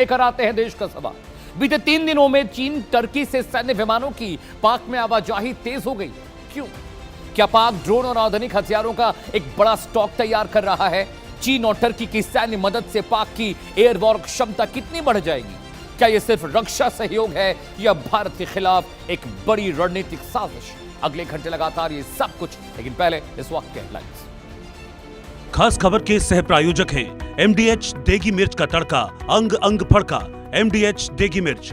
लेकर आते हैं देश का सवाल। बीते 3 दिनों में चीन टर्की से सैन्य विमानों की पाक में आवाजाही तेज हो गई। क्यों? क्या पाक ड्रोन और आधुनिक हथियारों का एक बड़ा स्टॉक तैयार कर रहा है? चीन और टर्की की सैन्य मदद से पाक की एयर वॉर क्षमता कितनी बढ़ जाएगी? क्या यह सिर्फ रक्षा सहयोग है या भारत के खिलाफ एक बड़ी रणनीतिक साजिश? अगले घंटे लगातार ये सब कुछ, लेकिन पहले इस वक्त के हेडलाइंस। खास खबर के सह प्रायोजक हैं एमडीएच देगी मिर्च का तड़का, अंग अंग फड़का। एमडीएच देगी मिर्च।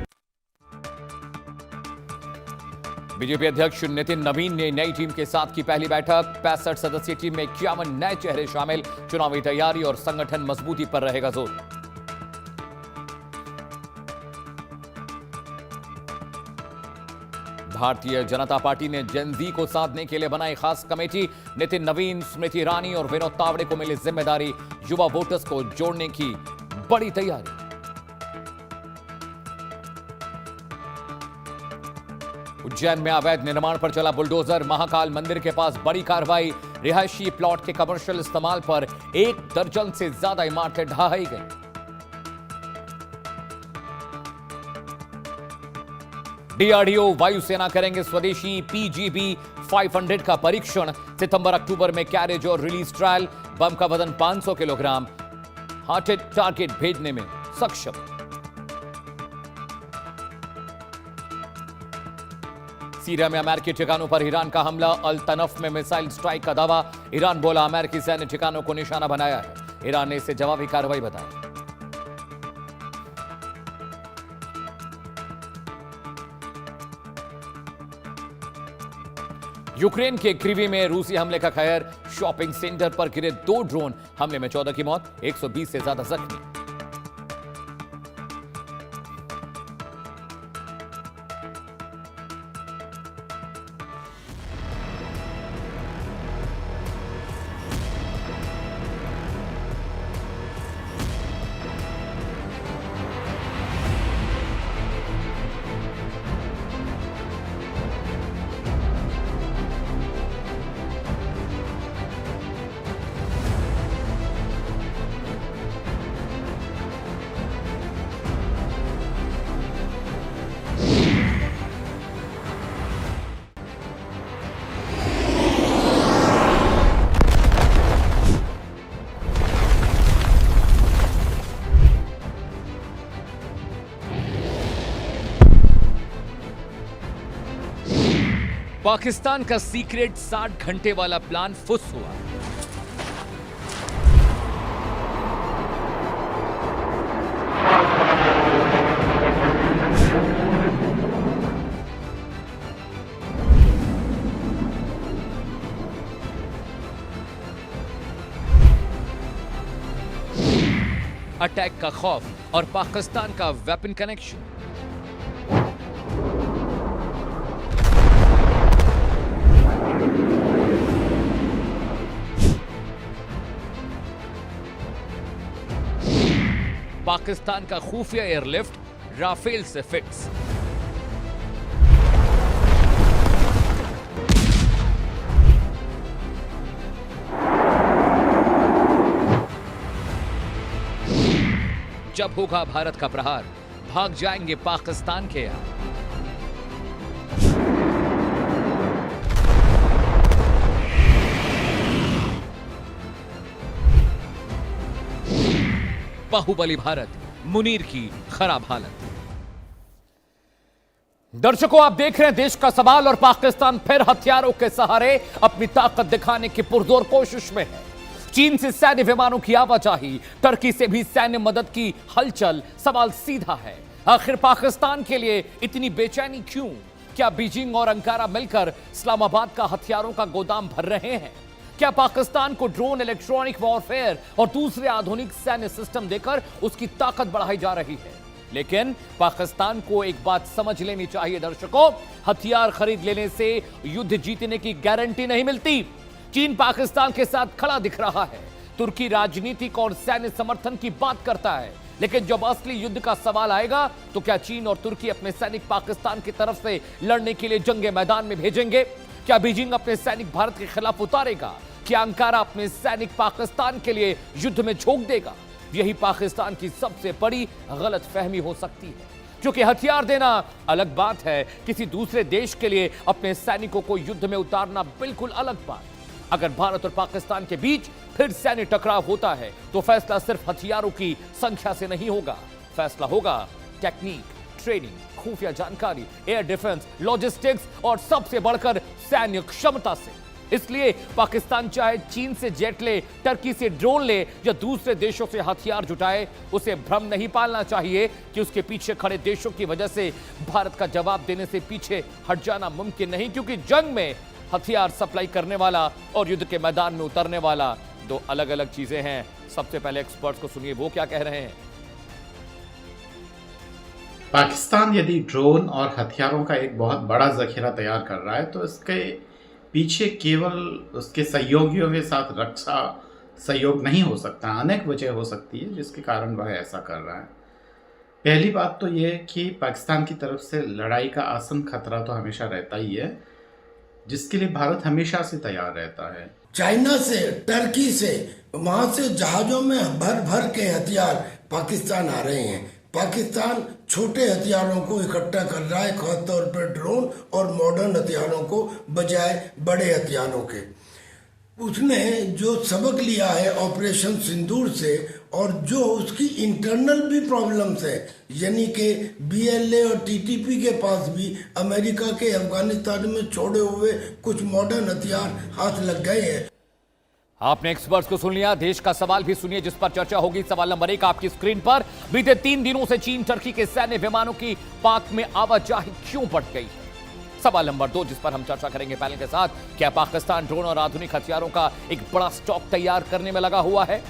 बीजेपी अध्यक्ष नितिन नवीन ने नई टीम के साथ की पहली बैठक। 65 सदस्यीय टीम में 51 नए चेहरे शामिल। चुनावी तैयारी और संगठन मजबूती पर रहेगा जोर। भारतीय जनता पार्टी ने जेन जी को साधने के लिए बनाई खास कमेटी। नितिन नवीन, स्मृति ईरानी और विनोद तावड़े को मिली जिम्मेदारी। युवा वोटर्स को जोड़ने की बड़ी तैयारी। उज्जैन में अवैध निर्माण पर चला बुलडोजर। महाकाल मंदिर के पास बड़ी कार्रवाई। रिहायशी प्लॉट के कमर्शियल इस्तेमाल पर 1 दर्जन से ज्यादा इमारतें ढहाई गई। डीआरडीओ, वायुसेना करेंगे स्वदेशी पीजीबी 500 का परीक्षण। सितंबर-अक्टूबर में कैरेज और रिलीज ट्रायल। बम का वजन 500 किलोग्राम। हार्टेड टारगेट भेजने में सक्षम। सीरिया में अमेरिकी ठिकानों पर ईरान का हमला। अल तनफ में मिसाइल स्ट्राइक का दावा। ईरान बोला अमेरिकी सैन्य ठिकानों को निशाना बनाया है। ईरान ने इसे जवाबी कार्रवाई बताई। यूक्रेन के क्रीवी में रूसी हमले का खैर। शॉपिंग सेंटर पर गिरे 2 ड्रोन। हमले में 14 की मौत, 120 से ज्यादा जख्मी। पाकिस्तान का सीक्रेट 60 घंटे वाला प्लान फुस हुआ। अटैक का खौफ और पाकिस्तान का वेपन कनेक्शन। पाकिस्तान का खुफिया एयरलिफ्ट राफेल से फिक्स। जब होगा भारत का प्रहार, भाग जाएंगे पाकिस्तान के यहां। बाहुबली भारत, मुनीर की खराब हालत। दर्शकों, आप देख रहे हैं देश का सवाल और पाकिस्तान फिर हथियारों के सहारे अपनी ताकत दिखाने की पुरजोर कोशिश में है। चीन से सैन्य विमानों की आवाजाही, टर्की से भी सैन्य मदद की हलचल। सवाल सीधा है, आखिर पाकिस्तान के लिए इतनी बेचैनी क्यों? क्या बीजिंग और अंकारा मिलकर इस्लामाबाद का हथियारों का गोदाम भर रहे हैं? क्या पाकिस्तान को ड्रोन, इलेक्ट्रॉनिक वॉरफेयर और दूसरे आधुनिक सैन्य सिस्टम देकर उसकी ताकत बढ़ाई जा रही है? लेकिन पाकिस्तान को एक बात समझ लेनी चाहिए दर्शकों, हथियार खरीद लेने से युद्ध जीतने की गारंटी नहीं मिलती। चीन पाकिस्तान के साथ खड़ा दिख रहा है। तुर्की राजनीतिक और सैन्य समर्थन की बात करता है, लेकिन जब असली युद्ध का सवाल आएगा तो क्या चीन और तुर्की अपने सैनिक पाकिस्तान की तरफ से लड़ने के लिए जंगे मैदान में भेजेंगे? क्या बीजिंग अपने सैनिक भारत के खिलाफ उतारेगा? क्या अंकारा अपने सैनिक पाकिस्तान के लिए युद्ध में झोंक देगा? यही पाकिस्तान की सबसे बड़ी गलतफहमी हो सकती है, क्योंकि हथियार देना अलग बात है, किसी दूसरे देश के लिए अपने सैनिकों को युद्ध में उतारना बिल्कुल अलग बात। अगर भारत और पाकिस्तान के बीच फिर सैन्य टकराव होता है तो फैसला सिर्फ हथियारों की संख्या से नहीं होगा, फैसला होगा टेक्निक, ट्रेनिंग, खुफिया जानकारी, एयर डिफेंस, लॉजिस्टिक्स और सबसे बढ़कर सैन्य क्षमता से। इसलिए पाकिस्तान चाहे चीन से जेट ले, टर्की से ड्रोन ले या दूसरे देशों से हथियार जुटाए, उसे भ्रम नहीं पालना चाहिए कि उसके पीछे खड़े देशों की वजह से भारत का जवाब देने से पीछे हट जाना मुमकिन नहीं, क्योंकि जंग में हथियार सप्लाई करने वाला और युद्ध के मैदान में उतरने वाला दो अलग अलग चीजें हैं। सबसे पहले एक्सपर्ट्स को सुनिए वो क्या कह रहे हैं। पाकिस्तान यदि ड्रोन और हथियारों का एक बहुत बड़ा जखीरा तैयार कर रहा है तो इसके पीछे केवल उसके सहयोगियों के साथ रक्षा सहयोग नहीं हो सकता, अनेक वजह हो सकती है जिसके कारण वह ऐसा कर रहा है। पहली बात तो यह कि पाकिस्तान की तरफ से लड़ाई का आसन खतरा तो हमेशा रहता ही है, जिसके लिए भारत हमेशा से तैयार रहता है। चाइना से, टर्की से, वहां से जहाजों में भर भर के हथियार पाकिस्तान आ रहे हैं। पाकिस्तान छोटे हथियारों को इकट्ठा कर रहा है, खासतौर पर ड्रोन और मॉडर्न हथियारों को बजाय बड़े हथियारों के। उसने जो सबक लिया है ऑपरेशन सिंदूर से और जो उसकी इंटरनल भी प्रॉब्लम्स है, यानी कि बीएलए और टीटीपी के पास भी अमेरिका के अफगानिस्तान में छोड़े हुए कुछ मॉडर्न हथियार हाथ लग गए हैं। आपने एक्सपर्ट्स को सुन लिया, देश का सवाल भी सुनिए जिस पर चर्चा होगी। सवाल नंबर 1 आपकी स्क्रीन पर। बीते 3 दिनों से चीन टर्की के सैन्य विमानों की पाक में आवाजाही क्यों बढ़ गई है? सवाल नंबर 2 जिस पर हम चर्चा करेंगे पैनल के साथ, क्या पाकिस्तान ड्रोन और आधुनिक हथियारों का एक बड़ा स्टॉक तैयार करने में लगा हुआ है?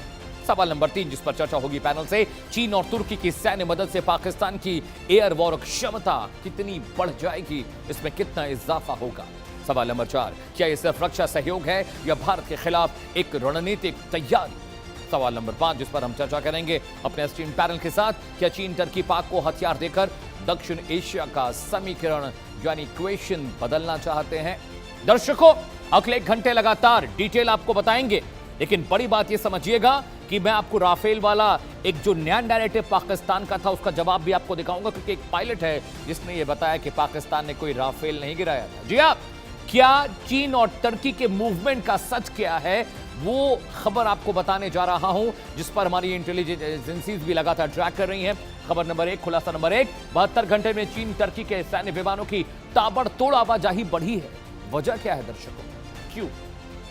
सवाल नंबर 3 जिस पर चर्चा होगी पैनल से, चीन और तुर्की की सैन्य मदद से पाकिस्तान की एयर वॉर क्षमता कितनी बढ़ जाएगी, इसमें कितना इजाफा होगा? सवाल नंबर 4, क्या यह सिर्फ रक्षा सहयोग है या भारत के खिलाफ एक रणनीतिक तैयारी? सवाल नंबर 5 जिस पर हम चर्चा करेंगे अपने एस्टीम्ड पैनल के साथ, क्या चीन टर्की पाक को हथियार देकर दक्षिण एशिया का समीकरण यानी इक्वेशन बदलना चाहते हैं? दर्शकों, अगले 1 घंटे लगातार डिटेल आपको बताएंगे, लेकिन बड़ी बात यह समझिएगा कि मैं आपको राफेल वाला एक जो नया नैरेटिव पाकिस्तान का था उसका जवाब भी आपको दिखाऊंगा, क्योंकि एक पायलट है जिसने यह बताया कि पाकिस्तान ने कोई राफेल नहीं गिराया था। जी हाँ, क्या चीन और टर्की के मूवमेंट का सच क्या है वो खबर आपको बताने जा रहा हूं, जिस पर हमारी इंटेलिजेंस एजेंसीज भी लगातार ट्रैक कर रही हैं। खबर नंबर 1, खुलासा नंबर 1, 72 घंटे में चीन टर्की के सैन्य विमानों की ताबड़तोड़ आवाजाही बढ़ी है। वजह क्या है दर्शकों, क्यों?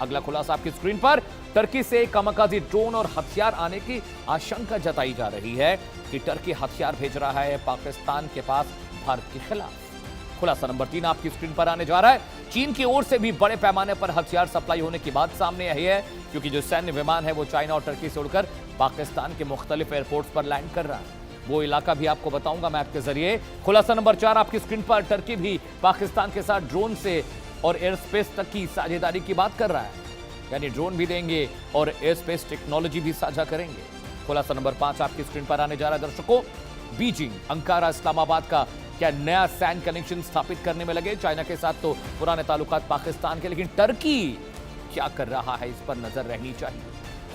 अगला खुलासा आपकी स्क्रीन पर। टर्की से कामाकाजी ड्रोन और हथियार आने की आशंका जताई जा रही है कि टर्की हथियार भेज रहा है पाकिस्तान के पास भारत के खिलाफ। खुलासा नंबर 3 आपकी स्क्रीन पर आने जा रहा है। चीन की ओर से भी बड़े पैमाने पर हथियार सप्लाई होने की बात सामने आई है, क्योंकि जो सैन्य विमान है वो चाइना और टर्की से उड़कर पाकिस्तान के मुख्तलिफ एयरपोर्ट्स पर लैंड कर रहा है। वो इलाका भी आपको बताऊंगा मैप के जरिए। खुलासा नंबर 4 आपकी स्क्रीन पर, टर्की भी पाकिस्तान के साथ ड्रोन से और एयर स्पेस तक की साझेदारी की बात कर रहा है, यानी ड्रोन भी देंगे और एयर स्पेस टेक्नोलॉजी भी साझा करेंगे। खुलासा नंबर 5 आपकी स्क्रीन पर आने जा रहा है दर्शकों। बीजिंग, अंकारा, इस्लामाबाद का क्या नया सैन्य कनेक्शन स्थापित करने में लगे? चाइना के साथ तो पुराने ताल्लुकात पाकिस्तान के, लेकिन टर्की क्या कर रहा है इस पर नजर रहनी चाहिए।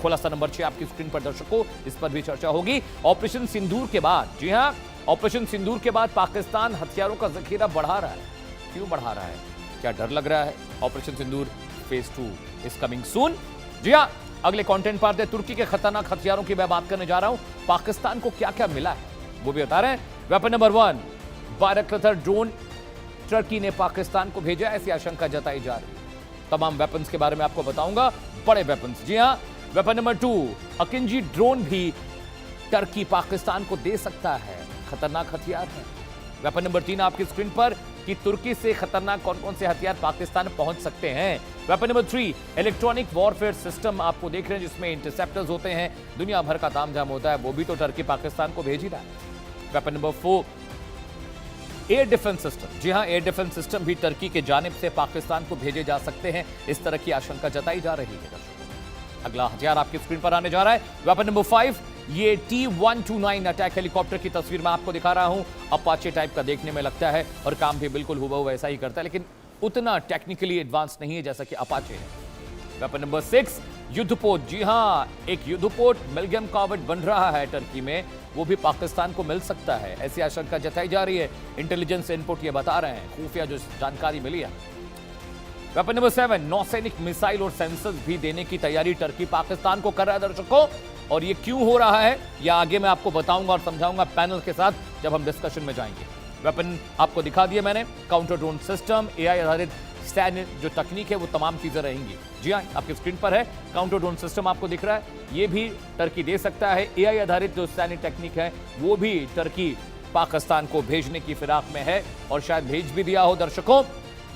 खुलासा नंबर 6 आपकी स्क्रीन पर दर्शकों, इस पर भी चर्चा होगी। ऑपरेशन सिंदूर के बाद, जी हां, ऑपरेशन सिंदूर के बाद पाकिस्तान हथियारों का जखीरा बढ़ा रहा है। क्यों बढ़ा रहा है? क्या डर लग रहा है? Operation Sindoor phase 2 is coming soon. जी हां, अगले कंटेंट पर आते, तुर्की के खतरनाक हथियारों की मैं बात करने जा रहा हूं। पाकिस्तान को क्या क्या मिला है वो भी बता रहे हैं। वेपन नंबर 1, बायरक्टर ड्रोन टर्की ने पाकिस्तान को भेजा, ऐसी आशंका जताई जा रही है। तमाम वेपन्स के बारे में आपको बताऊंगा, बड़े वेपन्स। जी हां, वेपन नंबर 2, अकिंजी ड्रोन भी टर्की पाकिस्तान को दे सकता है, खतरनाक हथियार है। वेपन नंबर 3 आपकी स्क्रीन पर कि तुर्की से खतरनाक कौन कौन से हथियार पाकिस्तान पहुंच सकते हैं। Weapon number 3, electronic warfare system आपको देख रहे हैं, जिसमें इंटरसेप्टर्स होते हैं, दुनिया भर का तामझाम होता है, वो भी तो टर्की पाकिस्तान को भेज ही रहा है। Weapon number 4, air defence system. जी हां, एयर डिफेंस सिस्टम भी टर्की के जानिब से पाकिस्तान को भेजे जा सकते हैं, इस तरह की आशंका जताई जा रही है दर्शकों। अगला हथियार आपकी स्क्रीन पर आने जा रहा है। वेपन नंबर 5, ये T-129 अटैक हेलीकॉप्टर की तस्वीर मैं आपको दिखा रहा हूं। अपाचे टाइप का देखने में लगता है और काम भी बिल्कुल हुबहू वैसा ही करता है, लेकिन उतना टेक्निकली एडवांस नहीं है जैसा कि अपाचे है। वेपन नंबर 6, युद्धपोत, जी हां, एक युद्धपोत मिलगम कॉर्वेट बन रहा है टर्की में, वो भी पाकिस्तान को मिल सकता है, ऐसी आशंका जताई जा रही है। इंटेलिजेंस इनपुट ये बता रहे हैं, खुफिया जो जानकारी मिली है। वेपन नंबर 7, नौसैनिक मिसाइल और सेंसर्स भी देने की तैयारी टर्की पाकिस्तान को कर रहा है दर्शकों। और ये क्यों हो रहा है, या आगे मैं आपको बताऊंगा और समझाऊंगा पैनल के साथ जब हम डिस्कशन में जाएंगे। वेपन आपको दिखा दिया मैंने, काउंटर ड्रोन सिस्टम, एआई आधारित सैन्य जो तकनीक है वो तमाम चीजें रहेंगी। जी हाँ, आपकी स्क्रीन पर है काउंटर ड्रोन सिस्टम आपको दिख रहा है, ये भी टर्की दे सकता है। एआई आधारित जो सैन्य टेक्निक है वो भी टर्की पाकिस्तान को भेजने की फिराक में है और शायद भेज भी दिया हो दर्शकों।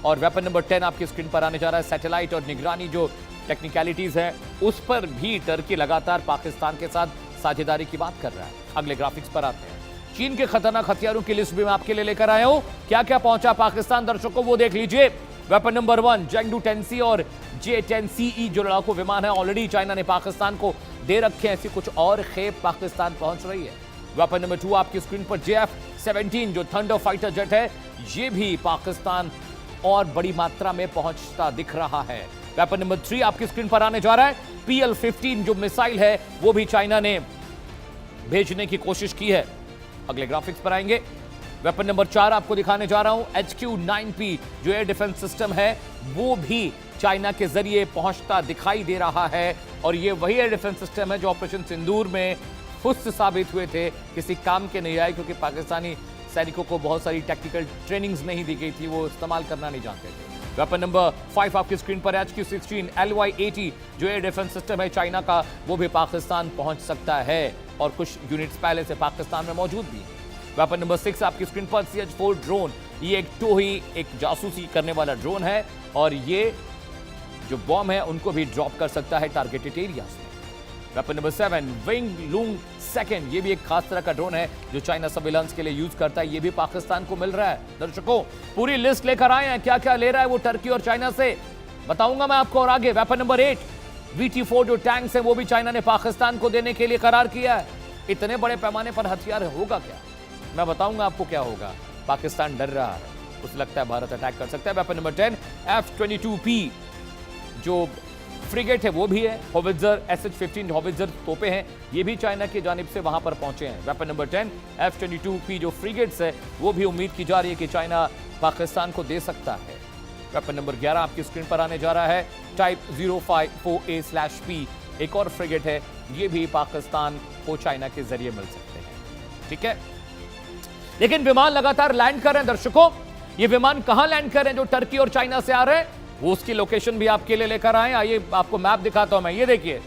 और वेपन नंबर 10 आपकी स्क्रीन पर आने जा रहा है। सैटेलाइट और निगरानी जो टेक्निकलिटीज है उस पर भी टर्की लगातार पाकिस्तान के साथ साझेदारी की बात कर रहा है। अगले ग्राफिक्स पर आते हैं। चीन के खतरनाक हथियारों की लिस्ट भी मैं आपके लिए लेकर आया हूं, क्या क्या पहुंचा पाकिस्तान दर्शकों वो देख लीजिए। वेपन नंबर 1 जेंगडू 10C और J-10CE जो लड़ाकू विमान है ऑलरेडी चाइना ने पाकिस्तान को दे रखे हैं, ऐसी कुछ और खेप पाकिस्तान पहुंच रही है। वेपन नंबर 2 आपकी स्क्रीन पर JF-17 जो थंडर फाइटर जेट है, ये भी पाकिस्तान और बड़ी मात्रा में पहुंचता दिख रहा है। वेपन नंबर 3 आपकी स्क्रीन पर आने जा रहा है। PL-15 जो मिसाइल है वो भी चाइना ने भेजने की कोशिश की है। अगले ग्राफिक्स पर आएंगे। वेपन नंबर 4 आपको दिखाने जा रहा हूं। HQ-9P जो एयर डिफेंस सिस्टम है वो भी चाइना के जरिए पहुंचता दिखाई दे रहा है और ये वही एयर डिफेंस सिस्टम है जो ऑपरेशन सिंदूर में फुस्त साबित हुए थे, किसी काम के नहीं आए क्योंकि पाकिस्तानी सैनिकों को बहुत सारी टेक्निकल ट्रेनिंग्स नहीं दी गई थी, वो इस्तेमाल करना नहीं जानते थे। वेपन नंबर 5 आपकी स्क्रीन पर HQ-16 LY-80 जो एयर डिफेंस सिस्टम है चाइना का, वो भी पाकिस्तान पहुंच सकता है और कुछ यूनिट्स पहले से पाकिस्तान में मौजूद भी। वेपन नंबर 6 आपकी स्क्रीन पर CH-4 ड्रोन, ये एक टोही एक जासूसी करने वाला ड्रोन है और ये जो बॉम्ब है उनको भी ड्रॉप कर सकता है टारगेटेड एरियाज में। Weapon number 7 wing Loong second, ये भी एक खास तरह का ड्रोन है जो चाइना सर्विलांस के लिए यूज करता है, ये भी पाकिस्तान को मिल रहा है। दर्शकों पूरी लिस्ट लेकर आए हैं, क्या क्या ले रहा है वो टर्की और चाइना से बताऊंगा मैं आपको और आगे। वेपन नंबर 8 VT-4 जो टैंक्स है वो भी चाइना ने पाकिस्तान को देने के लिए करार किया है। इतने बड़े पैमाने पर हथियार होगा क्या, मैं बताऊंगा आपको क्या होगा। पाकिस्तान डर रहा है, उसे लगता है भारत अटैक कर सकता है। वेपन नंबर 10 F-22P जो फ्रिगेट है वो भी है। होवित्जर SH-15 होवित्जर तोपे हैं, ये भी चाइना की जानिब से वहां पर पहुंचे हैं। वेपन नंबर 10 F-22P जो फ्रिगेट्स है वो भी उम्मीद की जा रही है कि चाइना पाकिस्तान को दे सकता है। वेपन नंबर 11 आपकी स्क्रीन पर आने जा रहा है। टाइप 054A/P एक और फ्रिगेट है, ये भी पाकिस्तान को चाइना के जरिए मिल सकते हैं। ठीक है, लेकिन विमान लगातार लैंड कर रहे हैं दर्शकों। ये विमान कहां लैंड कर रहे हैं जो टर्की और चाइना से आ रहे हैं, वो उसकी लोकेशन भी आपके लिए लेकर आए। आइए आपको मैप दिखाता हूं मैं, ये देखिए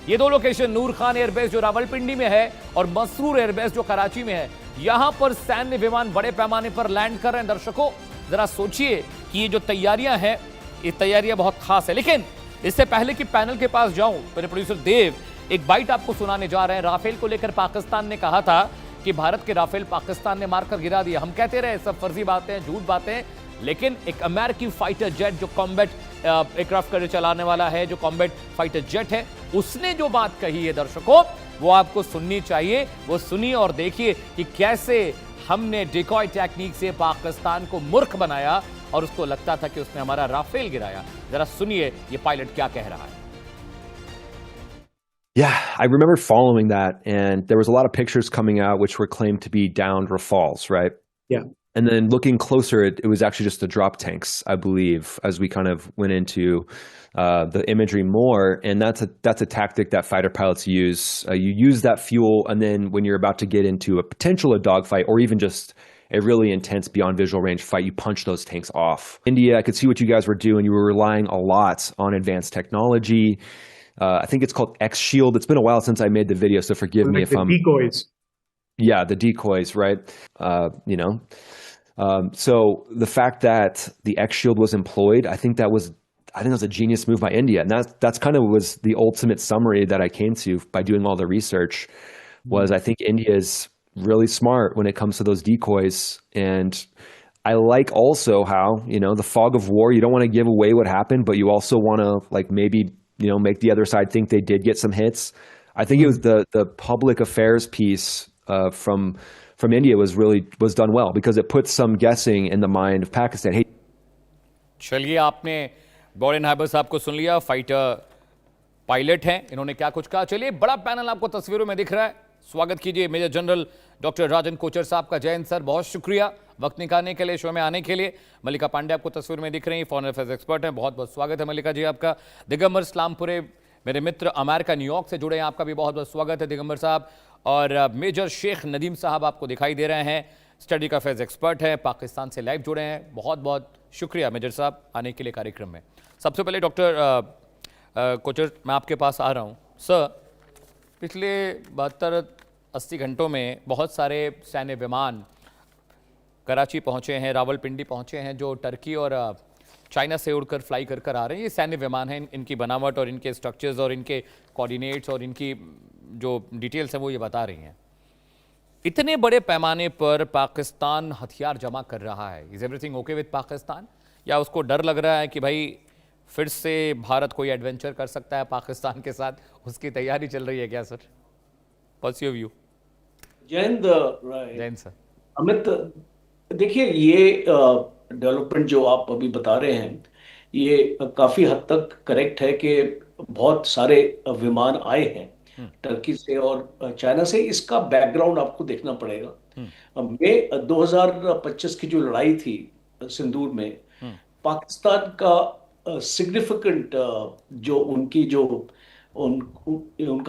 ये दो लोकेशन, नूर खान एयरबेस जो रावलपिंडी में है और मसरूर एयरबेस जो कराची में है, यहां पर सैन्य विमान बड़े पैमाने पर लैंड कर रहे हैं। दर्शकों जरा सोचिए कि ये जो तैयारियां हैं ये तैयारियां बहुत खास है। लेकिन इससे पहले कि पैनल के पास जाऊं, मेरे प्रोड्यूसर देव एक बाइट आपको सुनाने जा रहे हैं। राफेल को लेकर पाकिस्तान ने कहा था कि भारत के राफेल पाकिस्तान ने मारकर गिरा दिया। हम कहते रहे सब फर्जी बातें, झूठ बातें, लेकिन एक अमेरिकी फाइटर जेट जो कॉम्बैट एयरक्राफ्ट कर चलाने वाला है, जो कॉम्बैट फाइटर जेट है, उसने जो बात कही है दर्शकों वो आपको सुननी चाहिए। वो सुनिए और देखिए कि कैसे हमने डिकॉय टेक्निक से पाकिस्तान को मूर्ख बनाया और उसको लगता था कि उसने हमारा राफेल गिराया। जरा सुनिए ये पायलट क्या कह रहा है। Yeah, I remember following that, and there was a lot of pictures coming out which were claimed to be downed Rafales, right? Yeah. And then looking closer, it was actually just the drop tanks, I believe, as we kind of went into the imagery more. And that's a tactic that fighter pilots use. You use that fuel, and then when you're about to get into a potential dogfight or even just a really intense beyond visual range fight, you punch those tanks off. India, I could see what you guys were doing. You were relying a lot on advanced technology. I think it's called X-Shield. It's been a while since I made the video, so forgive me if I'm... decoys. Yeah, the decoys, right? So the fact that the X-Shield was employed, I think that was a genius move by India. And that's kind of was the ultimate summary that I came to by doing all the research, was I think India is really smart when it comes to those decoys. And I like also how, the fog of war, you don't want to give away what happened, but you also want to maybe, make the other side think they did get some hits. I think it was the public affairs piece from India was done well because it puts some guessing in the mind of Pakistan. Hey, चलिए आपने Gordon Haber साहब को सुन लिया, fighter pilot हैं, इन्होंने क्या कुछ कहा। चलिए, बड़ा पैनल आपको तस्वीरों में दिख रहा है। स्वागत कीजिए मेजर जनरल डॉक्टर राजन कोचर साहब का। जयंत सर, बहुत शुक्रिया वक्त निकालने के लिए, शो में आने के लिए। मल्लिका पांडे आपको तस्वीर में दिख रही हैं, फॉरेन अफेयर्स एक्सपर्ट हैं। बहुत बहुत स्वागत है मल्लिका जी आपका। दिगंबर सलामपुरे मेरे मित्र अमेरिका न्यूयॉर्क से जुड़े हैं, आपका भी बहुत बहुत स्वागत है दिगंबर साहब। और मेजर शेख नदीम साहब आपको दिखाई दे रहे हैं, स्टडी का अफेयर्स एक्सपर्ट हैं, पाकिस्तान से लाइव जुड़े हैं। बहुत बहुत शुक्रिया मेजर साहब आने के लिए कार्यक्रम में। सबसे पहले डॉक्टर कोचर, मैं आपके पास आ रहा हूँ। सर, पिछले 72-80 घंटों में बहुत सारे सैन्य विमान कराची पहुँचे हैं, रावलपिंडी पहुँचे हैं, जो टर्की और चाइना से उड़कर फ्लाई कर कर आ रहे हैं। ये सैन्य विमान हैं, इनकी बनावट और इनके स्ट्रक्चर्स और इनके कोऑर्डिनेट्स और इनकी जो डिटेल्स हैं वो ये बता रही हैं। इतने बड़े पैमाने पर पाकिस्तान हथियार जमा कर रहा है, is everything okay with Pakistan, या उसको डर लग रहा है कि भाई फिर से भारत कोई एडवेंचर कर सकता है पाकिस्तान के साथ, उसकी तैयारी चल रही है क्या sir? What's your view? Jain sir. Amit, देखिए ये डेवलपमेंट जो आप अभी बता रहे हैं ये काफी हद तक करेक्ट है कि बहुत सारे विमान आए हैं टर्की से और चाइना से। इसका बैकग्राउंड आपको देखना पड़ेगा। मई 2025 की जो लड़ाई थी सिंदूर में, पाकिस्तान का सिग्निफिकेंट जो उनका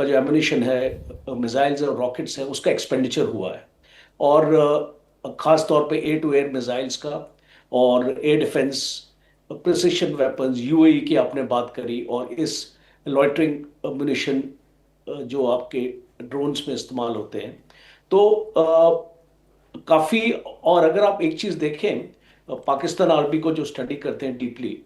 जो एमुनिशन है, मिसाइल्स और रॉकेट्स है, उसका एक्सपेंडिचर हुआ है। और खास तौर पे एयर टू एयर मिसाइल्स का और air defence, precision weapons, UAE की आपने बात करी, और इस लॉइटरिंग एमुनिशन जो आपके ड्रोन्स में इस्तेमाल होते हैं, तो काफ़ी। और अगर आप एक चीज़ देखें, पाकिस्तान आर्मी को जो स्टडी करते हैं डीपली,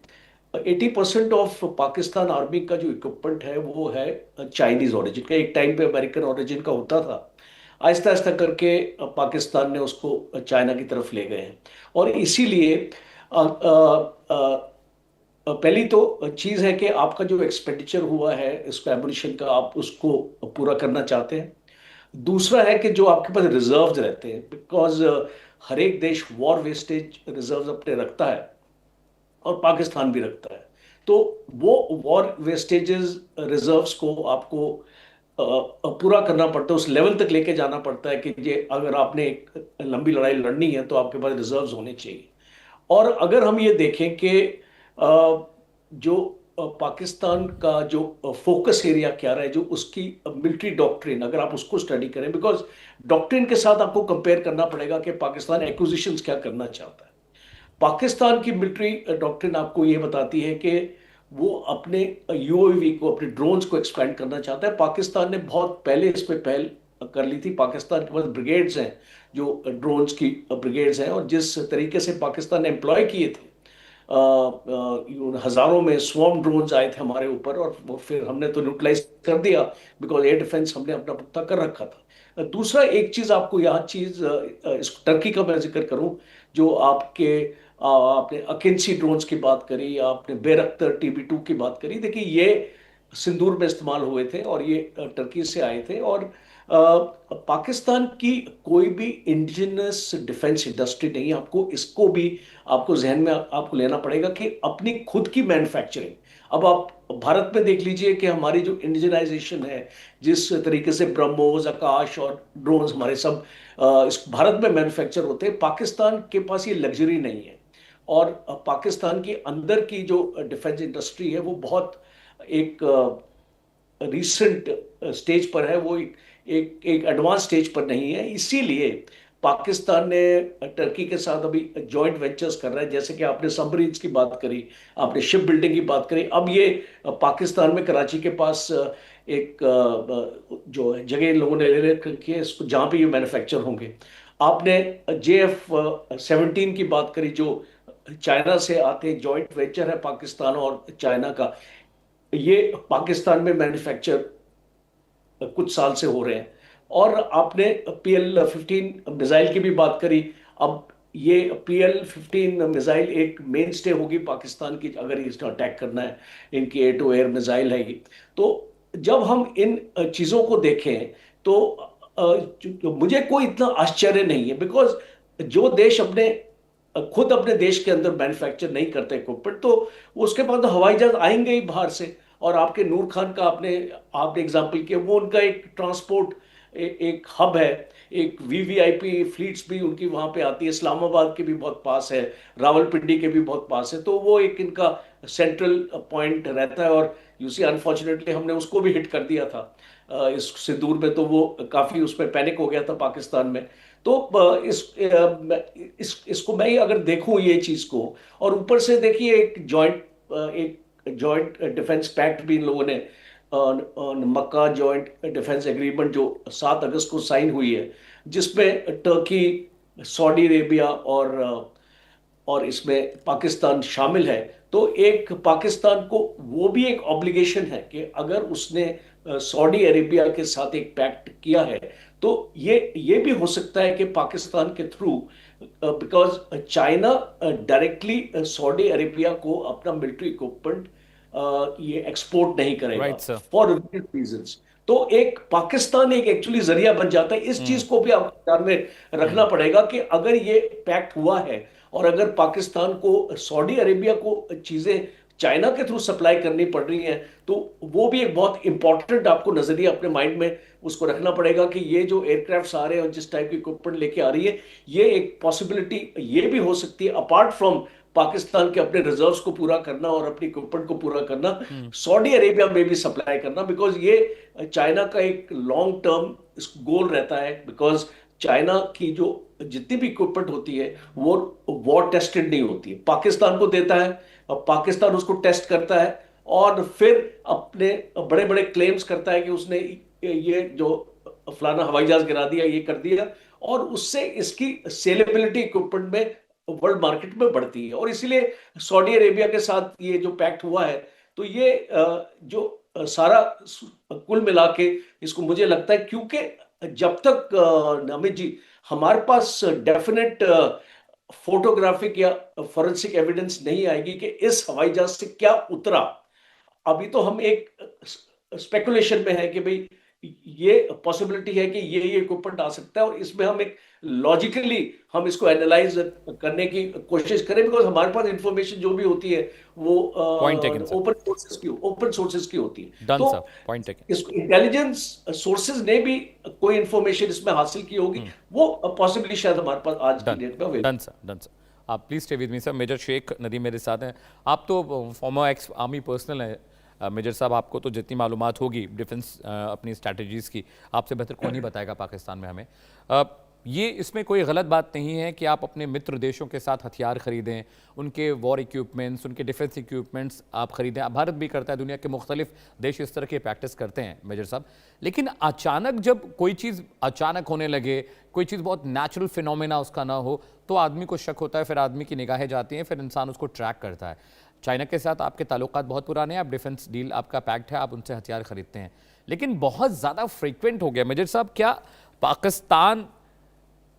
80% ऑफ पाकिस्तान आर्मी का जो इक्विपमेंट है वो है चाइनीज ओरिजिन का। एक टाइम पे अमेरिकन ओरिजिन का होता था, आहिस्ता आहिस्ता करके पाकिस्तान ने उसको चाइना की तरफ ले गए हैं। और इसीलिए पहली तो चीज़ है कि आपका जो एक्सपेंडिचर हुआ है इसका एमुनिशन का, आप उसको पूरा करना चाहते हैं। दूसरा है कि जो आपके पास रिजर्व्स रहते हैं, बिकॉज हर एक देश वॉर वेस्टेज रिजर्व्स अपने रखता है और पाकिस्तान भी रखता है। तो वो वॉर वेस्टेजेस रिजर्व्स को आपको पूरा करना पड़ता है, उस लेवल तक लेके जाना पड़ता है कि ये अगर आपने एक लंबी लड़ाई लड़नी है तो आपके पास रिजर्व्स होने चाहिए। और अगर हम ये देखें कि जो पाकिस्तान का जो फोकस एरिया क्या रहा है, जो उसकी मिलिट्री डॉक्ट्रिन, अगर आप उसको स्टडी करें, बिकॉज डॉक्ट्रिन के साथ आपको कंपेयर करना पड़ेगा कि पाकिस्तान एक्विजिशंस क्या करना चाहता है। पाकिस्तान की मिलिट्री डॉक्ट्रिन आपको ये बताती है कि वो अपने यूएवी को, अपने ड्रोन्स को एक्सपेंड करना चाहता है। पाकिस्तान ने बहुत पहले इस पे पहल कर ली थी। पाकिस्तान के पास ब्रिगेड्स हैं, जो ड्रोन्स की ब्रिगेड्स हैं, और जिस तरीके से पाकिस्तान ने एम्प्लॉय किए थे, हजारों में स्वॉर्म ड्रोन्स आए थे हमारे ऊपर, और वो फिर हमने तो न्यूट्रलाइज कर दिया बिकॉज एयर डिफेंस हमने अपना पुख्ता कर रखा था। दूसरा एक चीज आपको यहाँ चीज, टर्की का मैं जिक्र करूं, जो आपने अकिंसी ड्रोन्स की बात करी, आपने बैरक्तर TB2 की बात करी। देखिए ये सिंदूर में इस्तेमाल हुए थे और ये टर्की से आए थे। और पाकिस्तान की कोई भी इंडिजिनस डिफेंस इंडस्ट्री नहीं है। आपको इसको भी आपको जहन में आपको लेना पड़ेगा कि अपनी खुद की मैन्युफैक्चरिंग। अब आप भारत में देख लीजिए कि हमारी जो इंडिजनाइजेशन है, जिस तरीके से ब्रह्मोस, आकाश और ड्रोन्स हमारे सब इस भारत में मैन्युफैक्चर होते हैं, पाकिस्तान के पास ये लग्जरी नहीं है। और पाकिस्तान की अंदर की जो डिफेंस इंडस्ट्री है वो बहुत एक रीसेंट स्टेज पर है, वो एक एडवांस स्टेज पर नहीं है। इसीलिए पाकिस्तान ने टर्की के साथ अभी जॉइंट वेंचर्स कर रहा है, जैसे कि आपने सबमरीन्स की बात करी, आपने शिप बिल्डिंग की बात करी। अब ये पाकिस्तान में कराची के पास एक जो जगह लोगों ने ले रखी है, इसको जहाँ पे ये मैन्युफैक्चर होंगे। आपने JF-17 की बात करी, जो चाइना से आते हैं, जॉइंट वेंचर है पाकिस्तान और चाइना का। ये पाकिस्तान में मैन्युफैक्चर कुछ साल से हो रहे हैं। और आपने PL-15 मिसाइल की भी बात करी। अब ये PL-15 मिसाइल एक मेन स्टे होगी पाकिस्तान की, अगर इसका अटैक करना है। इनकी एयर टू एयर मिसाइल है ये। तो जब हम इन चीज़ों को देखें तो मुझे कोई इतना आश्चर्य नहीं है, बिकॉज जो देश खुद अपने देश के अंदर मैन्युफैक्चर नहीं करते इक्विपमेंट, तो उसके पास तो हवाई जहाज आएंगे ही बाहर से। और आपके नूर खान का आपने एग्जाम्पल किया, वो उनका एक ट्रांसपोर्ट एक हब है, एक वीवीआईपी फ्लीट्स भी उनकी वहां पे आती है, इस्लामाबाद के भी बहुत पास है, रावलपिंडी के भी बहुत पास है, तो वो एक इनका सेंट्रल पॉइंट रहता है। और यूसी अनफॉर्चुनेटली हमने उसको भी हिट कर दिया था इस सिंदूर में, तो वो काफी उसमें पैनिक हो गया था पाकिस्तान में। तो इसको मैं अगर देखूं ये चीज को, और ऊपर से देखिए एक जॉइंट डिफेंस पैक्ट भी इन लोगों ने, मक्का जॉइंट डिफेंस एग्रीमेंट जो 7 अगस्त को साइन हुई है, जिसमें टर्की, सऊदी अरेबिया और इसमें पाकिस्तान शामिल है। तो एक पाकिस्तान को वो भी एक ऑब्लिगेशन है कि अगर उसने सऊदी अरेबिया के साथ एक पैक्ट किया है, तो ये भी हो सकता है कि पाकिस्तान के through, because China directly Saudi Arabia को अपना मिलिट्री इक्विपमेंट ये एक्सपोर्ट नहीं करेगा फॉर रीजंस। तो एक पाकिस्तान एक एक्चुअली जरिया बन जाता है। इस चीज को भी आपको ध्यान में रखना पड़ेगा कि अगर ये पैक्ट हुआ है और अगर पाकिस्तान को सऊदी अरेबिया को चीजें चाइना के थ्रू सप्लाई करनी पड़ रही हैं, तो वो भी एक बहुत इंपॉर्टेंट आपको नजरिया अपने माइंड में उसको रखना पड़ेगा कि ये जो एयरक्राफ्ट आ रहे हैं और जिस टाइप की इक्विपमेंट लेके आ रही है, ये एक पॉसिबिलिटी ये भी हो सकती है, अपार्ट फ्रॉम पाकिस्तान के अपने रिजर्व्स को पूरा करना और अपनी इक्विपमेंट को पूरा करना, सऊदी अरेबिया में भी सप्लाई करना, बिकॉज ये चाइना का एक लॉन्ग टर्म गोल रहता है। बिकॉज चाइना की जो जितनी भी इक्विपमेंट होती है वो वॉर टेस्टेड नहीं होती है, पाकिस्तान को देता है और पाकिस्तान उसको टेस्ट करता है और फिर अपने बड़े बड़े क्लेम्स करता है कि उसने ये जो फलाना हवाई जहाज गिरा दिया, ये कर दिया, और उससे इसकी सेलेबिलिटी इक्विपमेंट में वर्ल्ड मार्केट में बढ़ती है। और इसीलिए सऊदी अरेबिया के साथ ये जो पैक्ट हुआ है, तो ये जो सारा कुल मिला के इसको मुझे लगता है, क्योंकि जब तक अमित जी हमारे पास डेफिनेट फोटोग्राफिक या फॉरेंसिक एविडेंस नहीं आएगी कि इस हवाई जहाज से क्या उतरा, अभी तो हम एक स्पेकुलेशन में है कि भाई ये पॉसिबिलिटी है कि ये इक्विपमेंट आ सकता है, और इसमें हम एक लॉजिकली हम इसको एनालाइज करने की कोशिश करें, बिकॉज हमारे पास इंफॉर्मेशन जो भी होती है वो ओपन सोर्सेज की होती है। तो इसको इंटेलिजेंस सोर्सेज ने भी कोई इंफॉर्मेशन इसमें हासिल की होगी, वो पॉसिबली शायद हमारे पास आज की डेट में अवेलेबल। डन सर, आप please stay with me sir. Major Sheikh Nadeem मेरे साथ हैं। आप तो फॉर्मर एक्स आर्मी पर्सनल है मेजर साहब, आपको तो जितनी मालूमात होगी डिफेंस अपनी स्ट्रैटेजीज़ की, आपसे बेहतर कौन ही बताएगा पाकिस्तान में हमें। ये इसमें कोई गलत बात नहीं है कि आप अपने मित्र देशों के साथ हथियार खरीदें, उनके वॉर इक्विपमेंट्स, उनके डिफेंस इक्विपमेंट्स आप खरीदें। भारत भी करता है, दुनिया के मुख्तलिफ देश इस तरह की प्रैक्टिस करते हैं मेजर साहब। लेकिन अचानक जब कोई चीज़ अचानक होने लगे, कोई चीज़ बहुत नेचुरल फिनोमेना उसका ना हो, तो आदमी को शक होता है, फिर आदमी की निगाहें जाती हैं, फिर इंसान उसको ट्रैक करता है। चाइना के साथ आपके ताल्लुकात बहुत पुराने हैं, आप डिफेंस डील आपका पैक्ट है, आप उनसे हथियार खरीदते हैं, लेकिन बहुत ज़्यादा फ्रीक्वेंट हो गया मेजर साहब। क्या पाकिस्तान,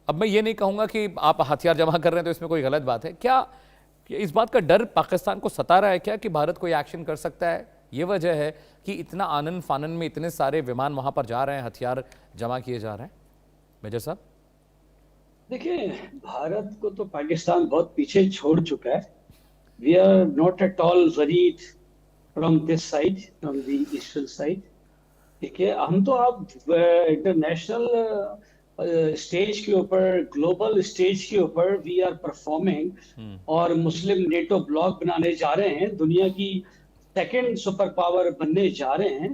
अब मैं ये नहीं कहूँगा कि आप हथियार जमा कर रहे हैं तो इसमें कोई गलत बात है, क्या इस बात का डर पाकिस्तान को सता रहा है क्या कि भारत कोई एक्शन कर सकता है? ये वजह है कि इतना आनन फानन में इतने सारे विमान वहाँ पर जा रहे हैं, हथियार जमा किए जा रहे हैं मेजर साहब? देखिए, भारत को तो पाकिस्तान बहुत पीछे छोड़ चुका है। We are not at all worried from this side, from the eastern side. ठीक है, हम तो अब इंटरनेशनल स्टेज के ऊपर, ग्लोबल स्टेज के ऊपर वी आर परफॉर्मिंग और मुस्लिम नेटो ब्लॉक बनाने जा रहे हैं, दुनिया की सेकंड सुपर पावर बनने जा रहे हैं।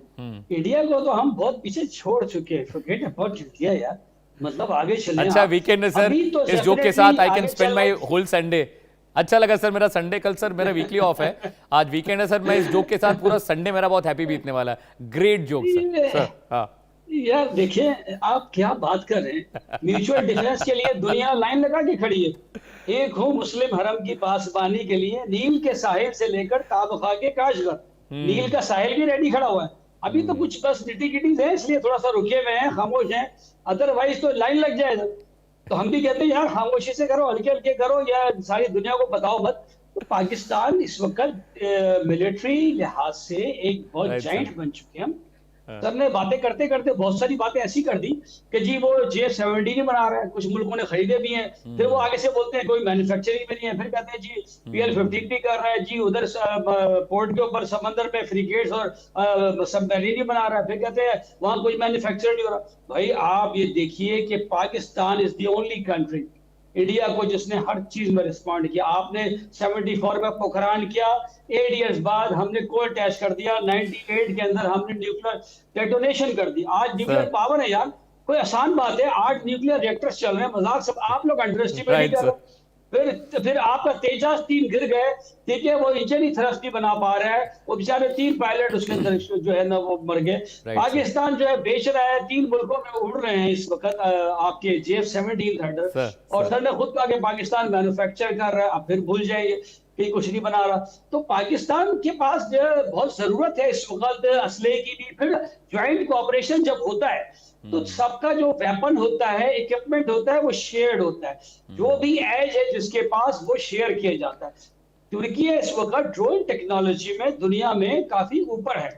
इंडिया को तो हम बहुत पीछे छोड़ चुके हैं। फॉरगेट अबाउट इंडिया यार, मतलब आगे चले। अच्छा वीकेंड है सर, तो इस जोक के साथ I can spend my whole Sunday. अच्छा लगा सर, मेरा संडे कल सर मेरा वीकली ऑफ है, आज वीकेंड है सर, मैं इस जोक के साथ पूरा संडे मेरा बहुत हैप्पी बीतने वाला है। Great joke sir. हाँ यार देखिए, आप क्या बात कर रहे हैं, म्यूचुअल डिफेंस के लिए दुनिया लाइन लगा के खड़ी है। एक हूँ मुस्लिम हरम की पासबानी के लिए, नील के साहिल से लेकर ताबखा के काशगर, नील का साहिल भी रेडी खड़ा हुआ है। अभी तो कुछ बस निटी-गिटीज है, इसलिए थोड़ा सा रुके हुए हैं, खामोश हैं, अदरवाइज तो लाइन लग जाएगा। तो हम भी कहते हैं यार खामोशी से करो, हल्के हल्के करो, या सारी दुनिया को बताओ मत। तो पाकिस्तान इस वक्त मिलिट्री लिहाज से एक बहुत जाइंट बन चुके हैं हम। सर ने बातें करते करते बहुत सारी बातें ऐसी कर दी कि जी वो J-17 बना रहा है, कुछ मुल्कों ने खरीदे भी हैं। फिर वो आगे से बोलते हैं कोई मैन्युफैक्चरिंग में नहीं है, फिर कहते हैं जी PL-53 कर रहा है, जी उधर पोर्ट के ऊपर समंदर में फ्रिगेट्स और सबमरीन बना रहा है, फिर कहते हैं वहां कोई मैन्युफैक्चर नहीं हो रहा। भाई आप ये देखिए कि Pakistan is the only country India को जिसने हर चीज में रिस्पॉन्ड किया। आपने 74 में पोखरान किया, 8 इयर्स बाद हमने कोल टेस्ट कर दिया, 98 के अंदर हमने न्यूक्लियर डेटोनेशन कर दी। आज न्यूक्लियर पावर है यार, कोई आसान बात है। 8 न्यूक्लियर रिएक्टर्स चल रहे हैं, मजाक सब आप लोग अंडर एस्टिमेट नहीं कर रहे। फिर आपका तेजास 3 गिर गए, ठीक है, वो इंजन ही थ्रस्ट नहीं बना पा रहा है, वो बेचारे 3 पायलट उसके अंदर जो है ना वो मर गए। पाकिस्तान जो है बेच रहा है, 3 मुल्कों में उड़ रहे हैं इस वक्त आपके J-17 थंडर, और सर ने खुद कहा कि पाकिस्तान मैन्युफैक्चर कर रहा है। अब फिर भूल जाइए कि कुछ नहीं बना रहा। तो पाकिस्तान के पास जो है बहुत जरूरत है इस वक्त असले की भी। फिर ज्वाइंट कोऑपरेशन जब होता है तो सबका जो वेपन होता है, इक्विपमेंट होता है, वो शेयर्ड होता है। जो भी एज है जिसके पास वो शेयर किया जाता है। तुर्की इस वक्त ड्रोन टेक्नोलॉजी में दुनिया में काफी ऊपर है।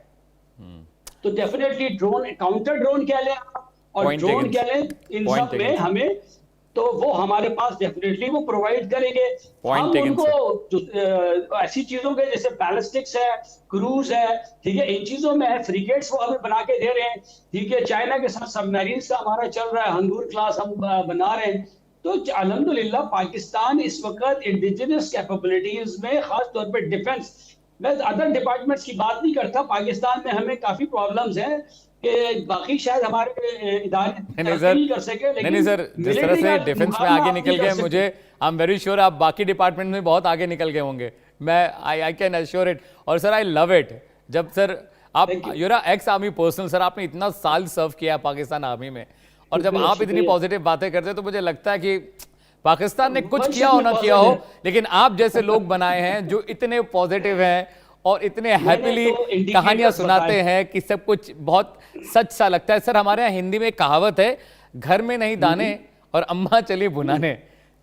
तो डेफिनेटली ड्रोन, काउंटर ड्रोन कह लें आप और ड्रोन कह लें, इन सब में हमें तो वो हमारे पास डेफिनेटली वो प्रोवाइड करेंगे। हम उनको ऐसी चीजों के जैसे बैलिस्टिक्स है, क्रूज है, ठीक है, इन चीजों में है, फ्रिगेट्स वो हमें बना के दे रहे हैं, ठीक है। चाइना के साथ सबमरीन का हमारा चल रहा है, हंगूर क्लास हम बना रहे हैं। तो अल्हम्दुलिल्लाह पाकिस्तान इस वक्त इंडिजिनस कैपेबिलिटीज में, खास तौर पर डिफेंस, मैं अदर डिपार्टमेंट्स की बात नहीं करता, पाकिस्तान में हमें काफी प्रॉब्लम्स हैं कि बाकी शायद हमारे इदारे नहीं कर सके। नहीं सर, जिस तरह से डिफेंस में आगे निकल गए, मुझे आई एम वेरी श्योर आप बाकी डिपार्टमेंट में बहुत आगे निकल गए होंगे। मैं आई कैन अश्योर इट। और सर आई लव इट जब सर आप your ex army personnel, sir आपने इतना साल सर्व किया पाकिस्तान आर्मी में, और जब आप इतनी पॉजिटिव बातें करते हैं तो मुझे लगता है कि पाकिस्तान ने कुछ किया हो ना किया हो, लेकिन आप जैसे लोग बनाए हैं जो इतने पॉजिटिव हैं और इतने हैप्पीली कहानियां सुनाते हैं कि सब कुछ बहुत सच सा लगता है। सर हमारे यहाँ हिंदी में एक कहावत है, घर में नहीं दाने और अम्मा चली भुनाने।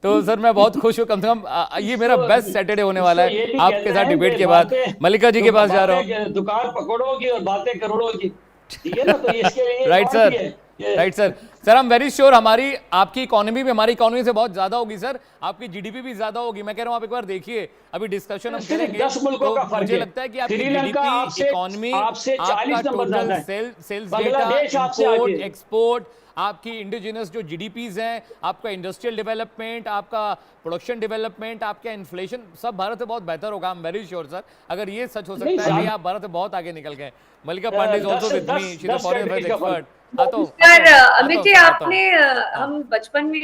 तो सर मैं बहुत खुश हूँ, कम से कम ये मेरा बेस्ट सैटरडे होने वाला है आपके साथ डिबेट के बाद। मल्लिका जी के पास जा रहा हूँ। दुकान पकड़ों की और बातें करोड़ों की, ठीक है ना, तो इसके लिए right sir, right sir. Sir I am very sure हमारी आपकी इकोनॉमी भी हमारी इकोनॉमी से बहुत ज्यादा होगी सर, आपकी जीडीपी भी ज्यादा होगी। मैं कह रहा हूँ आप एक बार देखिए, अभी डिस्कशन हम करेंगे 10 मुल्कों का फर्क मुझे लगता है कि आपकी जीडीपी, इकोनॉमी, आपका total sales data, import export, आपकी इंडिजिनस जो जीडीपीज हैं, आपका इंडस्ट्रियल डेवलपमेंट, आपका प्रोडक्शन डेवलपमेंट, आपका इन्फ्लेशन, सब भारत से बहुत बेहतर होगा। I am very sure sir, अगर ये सच हो सकता है कि आप भारत से बहुत आगे निकल गए। Mallika Pandey is also with me, she is a foreign affairs expert. Sir Amit ji, आपने हम बचपन में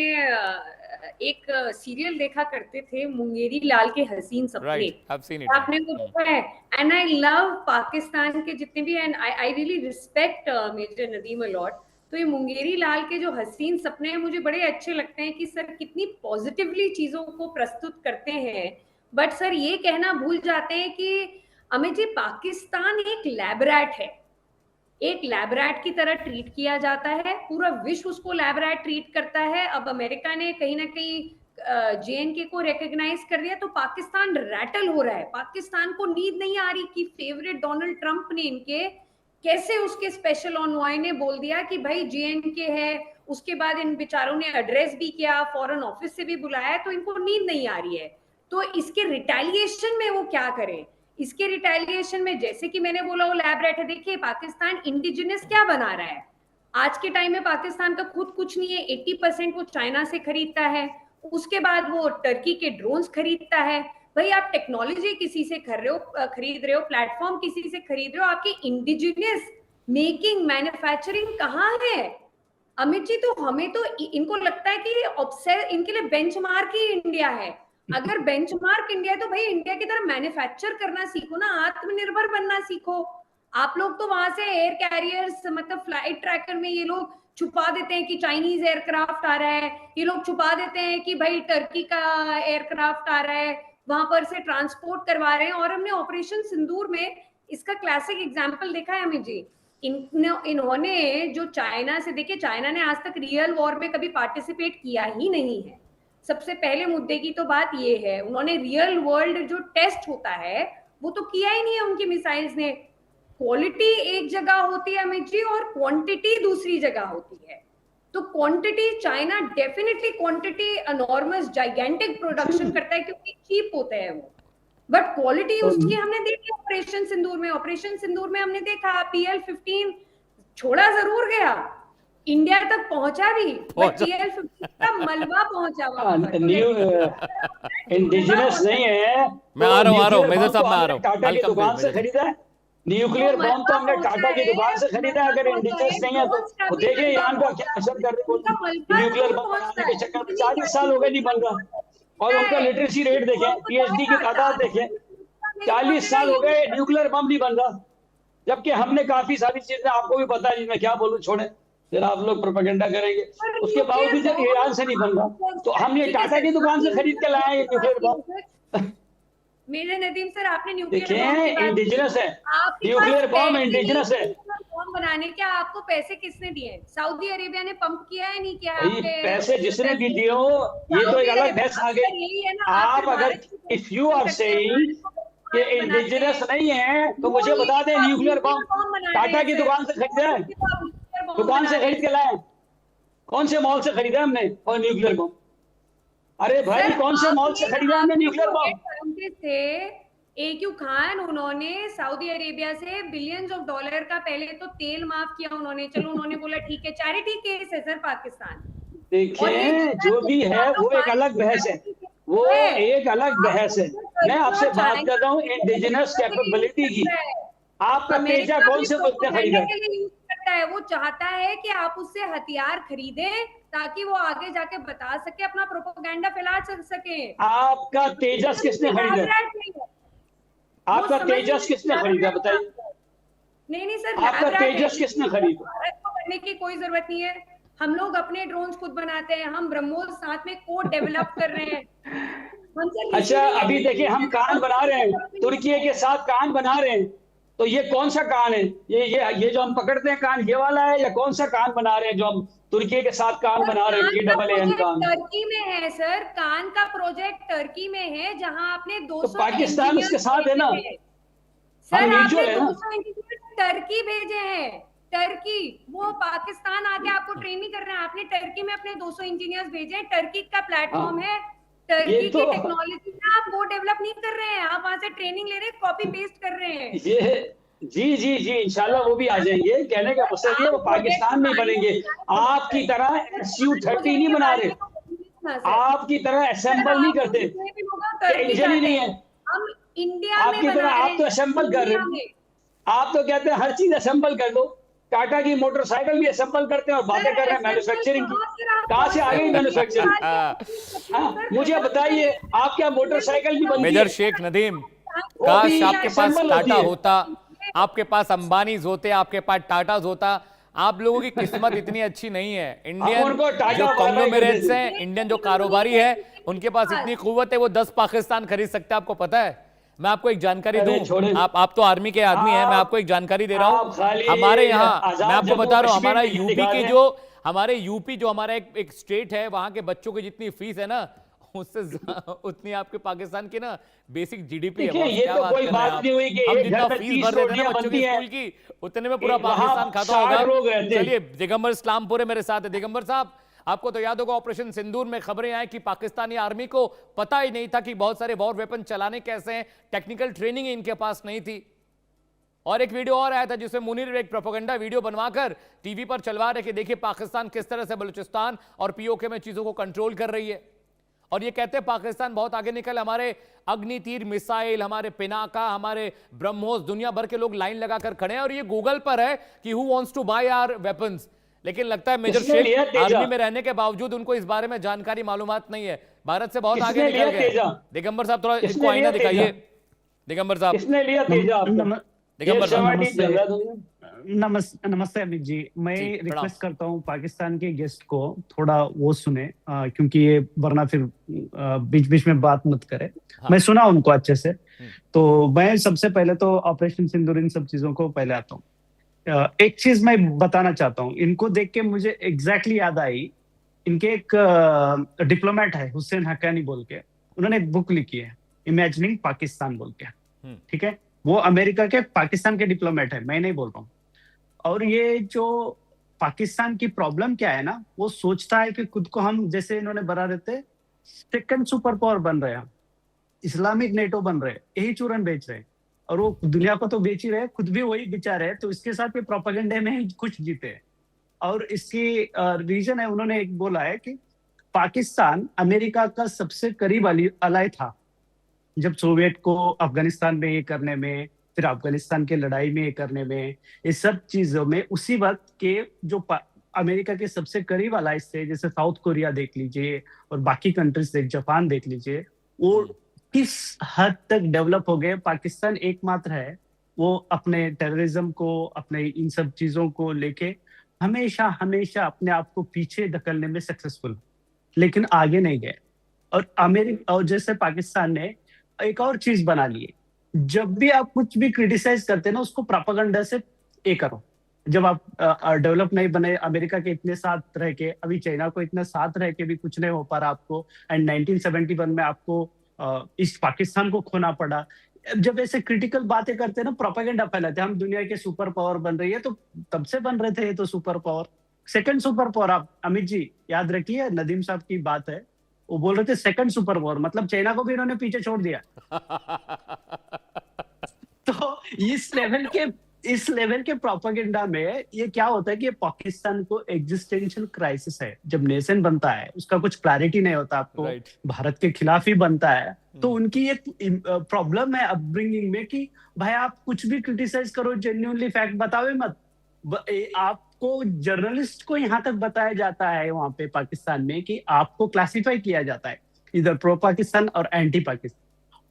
एक सीरियल देखा करते थे, मुंगेरी लाल के हसीन सपने, आपने वो देखा है? एंड आई लव पाकिस्तान के जितने भी, and I really respect major Nadeem a lot. तो ये मुंगेरी लाल के जो हसीन सपने हैं मुझे बड़े अच्छे लगते हैं कि सर कितनी पॉजिटिवली चीजों को प्रस्तुत करते हैं। बट सर ये कहना भूल जाते हैं कि अमित जी, पाकिस्तान एक लैब रैट है, एक लैब रैट की तरह ट्रीट किया जाता है, पूरा विश्व उसको लैब रैट ट्रीट करता है। अब अमेरिका ने कहीं ना कहीं JNK को रिकॉग्नाइज कर दिया, तो पाकिस्तान रैटल हो रहा है। पाकिस्तान को नींद नहीं आ रही कि फेवरेट डोनाल्ड ट्रंप ने इनके कैसे उसके स्पेशल ऑनवॉय ने बोल दिया कि भाई JNK है। उसके बाद इन बेचारों ने एड्रेस भी किया, फॉरेन ऑफिस से भी बुलाया, तो इनको नींद नहीं आ रही है। तो इसके रिटेलिएशन में वो क्या करें? इसके रिटेलिएशन में, जैसे कि मैंने बोला, वो लैब रैट है। देखिए पाकिस्तान इंडिजिनस क्या बना रहा है आज के टाइम में, पाकिस्तान का खुद कुछ नहीं है। 80% वो चाइना से खरीदता है, उसके बाद वो टर्की के ड्रोन्स खरीदता है। भाई आप टेक्नोलॉजी किसी से खरीद रहे हो, प्लेटफॉर्म किसी से खरीद रहे हो, आपकी इंडिजिनियस मेकिंग मैन्युफैक्चरिंग कहाँ है अमित जी? तो हमें तो इनको लगता है कि इनके लिए बेंचमार्क ही इंडिया है। अगर बेंचमार्क इंडिया है तो भाई इंडिया की तरह मैन्युफैक्चर करना सीखो ना, आत्मनिर्भर बनना सीखो। आप लोग तो वहां से एयर कैरियर्स, मतलब फ्लाइट ट्रैकर में ये लोग छुपा देते हैं कि चाइनीज एयरक्राफ्ट आ रहा है, ये लोग छुपा देते हैं कि भाई टर्की का एयरक्राफ्ट आ रहा है, वहां पर से ट्रांसपोर्ट करवा रहे हैं। और हमने ऑपरेशन सिंदूर में इसका क्लासिक एग्जाम्पल देखा है अमित जी। इन्होंने जो चाइना से, देखिए चाइना ने आज तक रियल वॉर में कभी पार्टिसिपेट किया ही नहीं है। सबसे पहले मुद्दे की तो बात ये है, उन्होंने रियल वर्ल्ड जो टेस्ट होता है वो तो किया ही नहीं है उनकी मिसाइल्स ने। क्वालिटी एक जगह होती है अमित जी और क्वांटिटी दूसरी जगह होती है। तो quantity China definitely quantity enormous gigantic production करता है क्योंकि चीप होते हैं वो, बट क्वालिटी उसकी हमने देखी ऑपरेशन सिंदूर में। ऑपरेशन सिंदूर में हमने देखा PL-15 छोड़ा जरूर गया, इंडिया तक पहुंचा भी, बट PL-15 का मलबा पहुंचा वहां पर। न्यू इंडिजिनस नहीं है। मैं आ रहा हूँ मेजर साहब, मैं आ रहा हूँ। टाटा की दुकान से खरीदा है न्यूक्लियर बॉम्ब, तो हमने टाटा की दुकान से खरीदा है। अगर इंडिजिनस नहीं है तो देखिए ईरान का क्या असर कर रही है। न्यूक्लियर बॉम्ब बनाने के चक्कर में 40 साल हो गए नहीं बन रहा, और उनका लिटरेसी रेट देखें, PhD की तादाद देखें, 40 साल हो गए न्यूक्लियर बम नहीं बन रहा। जबकि हमने काफी सारी चीजें, आपको भी पता है, जिसमें क्या बोलूं, छोड़े फिर आप लोग प्रोपेगेंडा करेंगे। उसके बावजूद जब ईरान से नहीं बन रहा, तो हम ये टाटा की दुकान से खरीद के लाए हैं न्यूक्लियर बम। मेरे नदीम सर, आपने न्यूक्लियर देखिए इंडिजिनस है, न्यूक्लियर बम इंडिजिनस है। बम बनाने के आपको पैसे किसने दिए? सऊदी अरेबिया ने पंप किया है, नहीं किया? पैसे जिसने भी दिए हो, ये तो एक अलग बहस आ गई। आप अगर इफ यू आर सेइंग कि इंडिजिनस नहीं है, तो मुझे बता दें न्यूक्लियर बम टाटा की दुकान से खरीदा है, दुकान से खरीद के लाए, कौन से मॉल से खरीदा हमने? और न्यूक्लियर बम, अरे भाई कौन से मॉल से खरीदा हमने न्यूक्लियर बम? थे AQ खान, उन्होंने सऊदी अरेबिया से बिलियंस ऑफ डॉलर का पहले तो तेल माफ किया उन्होंने। चलो उन्होंने बोला ठीक है, चैरिटी केस है सर पाकिस्तान। देखिए जो भी है वो एक अलग बहस है, वो एक अलग बहस है। मैं आपसे बात कर रहा हूँ इंडिजिनस कैपेबिलिटी की। आपका तेजा कौन से मुल्क ने खरीदा है? वो चाहता है कि आप उससे हथियार खरीदें ताकि वो आगे जाके बता सके, अपना प्रोपेगेंडा फैला सके। आपका तेजस किसने खरीदा? आपका तेजस किसने खरीदा बताइए? नहीं सर, आपका तेजस किसने खरीदा? भारत को करने की कोई जरूरत नहीं है, हम लोग अपने ड्रोन्स खुद बनाते हैं, हम ब्रह्मोस साथ में कोड डेवलप कर रहे हैं। अच्छा अभी देखिए हम कान बना रहे हैं, तुर्की के साथ कान बना रहे हैं, तो ये कौन सा कान है? ये जो हम पकड़ते हैं कान, ये वाला है, या कौन सा कान बना रहे हैं जो हम तुर्की के साथ कान बना रहे हैं? EAAN कान टर्की में है सर, कान का प्रोजेक्ट टर्की में है, जहां आपने 200 तो पाकिस्तान उसके साथ है ना, सर म्यूचुअल है ना। 200 टर्की भेजे हैं, टर्की, वो पाकिस्तान आके आपको ट्रेनिंग कर रहे हैं। आपने टर्की में अपने 200 इंजीनियर्स भेजे हैं, टर्की का प्लेटफॉर्म है, टर्की की टेक्नोलॉजी में आप वो डेवलप नहीं कर रहे हैं, आप वहां से ट्रेनिंग ले रहे हैं, कॉपी पेस्ट कर रहे हैं। ये जी इंशाल्लाह वो भी आ जाएंगे। कहने का मकसद ये वो पाकिस्तान में बनेंगे। आपकी तरह SU-30 नहीं बना रहे, आपकी तरह असेंबल नहीं करते, इंजन ही नहीं है। हम इंडिया आपकी तरह आप तो असेंबल कर रहे हैं, आप तो कहते हैं हर चीज असेंबल कर दो। टाटा की मोटरसाइकिल भी असेंबल करते हैं और बातें कर रहे हैं मैन्युफैक्चरिंग की। कहाँ से आ गई मैन्युफैक्चरिंग? मुझे बताइए, आप क्या मोटरसाइकिल भी बनती है? मेजर शेख नदीम, काश आपके पास टाटा होता, आपके पास अंबानीज होते, आपके पास टाटाज होता। आप लोगों की किस्मत इतनी अच्छी नहीं है। इंडियन जो कॉन्ग्लोमेरेट्स हैं, इंडियन जो कारोबारी है, उनके पास इतनी कुव्वत है, वो 10 पाकिस्तान खरीद सकते हैं। आपको पता है? मैं आपको एक जानकारी दूं, आप तो आर्मी के आदमी हैं, मैं आपको एक जानकारी दे रहा हूं। हमारे यहाँ, मैं आपको बता रहा हूं, हमारा यूपी जो हमारा एक स्टेट है, वहां के बच्चों की जितनी फीस है ना, उससे उतनी आपके पाकिस्तान की ना बेसिक GDP है। ये तो कोई बात नहीं हुई कि हम जितना फीस भर देते हैं बच्चों की स्कूल की, उतने में पूरा पाकिस्तान खाता होगा। चलिए, दिगंबर इस्लामपुर है मेरे साथ है। दिगंबर साहब, आपको तो याद होगा ऑपरेशन सिंदूर में खबरें आई कि पाकिस्तानी आर्मी को पता ही नहीं था कि बहुत सारे वॉर वेपन चलाने कैसे हैं, टेक्निकल ट्रेनिंग इनके पास नहीं थी। और एक वीडियो और आया था जिसमें मुनीर एक प्रोपेगेंडा वीडियो बनवाकर टीवी पर चलवा रहे कि देखिए पाकिस्तान किस तरह से बलूचिस्तान और POK में चीजों को कंट्रोल कर रही है। और ये कहते हैं पाकिस्तान बहुत आगे निकल, हमारे अग्नितीर मिसाइल, हमारे पिनाका, हमारे ब्रह्मोस, दुनिया भर के लोग लाइन लगाकर खड़े हैं। और ये गूगल पर है कि who wants to buy our weapons. लेकिन लगता है मेजर शेख आर्मी में रहने के बावजूद उनको इस बारे में जानकारी मालूमात नहीं है। भारत से बहुत आगे निकल गए। दिगंबर साहब थोड़ा इसको आईना दिखाइए। दिगंबर साहब, किसने लिया तेजा? दिगंबर साहब, नमस्ते अमित जी। मैं रिक्वेस्ट करता हूँ पाकिस्तान के गेस्ट को थोड़ा वो सुने, क्योंकि ये वरना फिर बीच बीच में बात मत करे। हाँ। मैं सुना उनको अच्छे से, तो मैं सबसे पहले तो ऑपरेशन सिंदूर इन सब चीजों को पहले आता हूँ। एक चीज मैं बताना चाहता हूँ, इनको देख के मुझे एग्जैक्टली याद आई, इनके एक डिप्लोमेट है हुसैन हक्कानी बोल के, उन्होंने एक बुक लिखी है इमेजिनिंग पाकिस्तान बोल के, ठीक है। वो अमेरिका के पाकिस्तान के डिप्लोमेट है, मैं नहीं बोल रहा हूँ। और ये जो पाकिस्तान की प्रॉब्लम क्या है ना, वो सोचता है कि खुद को हम, जैसे इन्होंने बना रहते, सेकंड सुपर पावर बन रहे हैं, इस्लामिक नेटो बन रहे, यही चूरन बेच रहे हैं, और वो दुनिया को तो बेच ही रहे, खुद भी वही बेचा रहे, तो इसके साथ ये प्रोपेगेंडे में ही कुछ जीते हैं। और इसकी रीजन है, उन्होंने एक बोला है कि पाकिस्तान अमेरिका का सबसे करीब अलाय था, जब सोवियत को अफगानिस्तान में ये करने में, फिर अफगानिस्तान के लड़ाई में ये करने में, इस सब चीजों में उसी वक्त के जो अमेरिका के सबसे करीब अलाइज थे, जैसे साउथ कोरिया देख लीजिए और बाकी कंट्रीज देख, जापान देख लीजिए, वो किस हद तक डेवलप हो गए। पाकिस्तान एकमात्र है वो अपने टेररिज्म को, अपने इन सब चीजों को लेके हमेशा हमेशा अपने आप को पीछे धकेलने में सक्सेसफुल, लेकिन आगे नहीं गए। और अमेरिका और जैसे पाकिस्तान ने एक और चीज बना ली है, जब भी आप कुछ भी क्रिटिसाइज करते हैं ना, उसको प्रोपेगेंडा से ये करो। जब आप डेवलप नहीं बने, अमेरिका के इतने साथ रह के, अभी चाइना को इतने साथ रह के भी कुछ नहीं हो पा रहा आपको, एंड 1971 में आपको इस पाकिस्तान को खोना पड़ा। जब ऐसे क्रिटिकल बातें करते हैं ना, प्रोपेगेंडा फैलाते हैं, हम दुनिया के सुपर पावर बन रही है, तो तब से बन रहे थे ये तो super power, second super power. आप अमित जी याद रखिए, नदीम साहब की बात है, वो बोल रहे थे सेकंड सुपर पावर, मतलब चाइना को भी इन्होंने पीछे छोड़ दिया। तो इस लेवल के प्रोपेगेंडा में ये क्या होता है कि पाकिस्तान को एग्जिस्टेंशियल क्राइसिस है। जब नेशन बनता है, उसका कुछ क्लैरिटी नहीं होता, आपको भारत के खिलाफ ही बनता है, तो उनकी एक प्रॉब्लम है अपब्रिंगिंग में कि भाई आप कुछ भी क्रिटिसाइज करो, जेन्युइनली फैक्ट बतावे मत। आपको जर्नलिस्ट को यहाँ तक बताया जाता है वहां पे पाकिस्तान में कि आपको क्लासिफाई किया जाता है इधर प्रो पाकिस्तान और एंटी पाकिस्तान।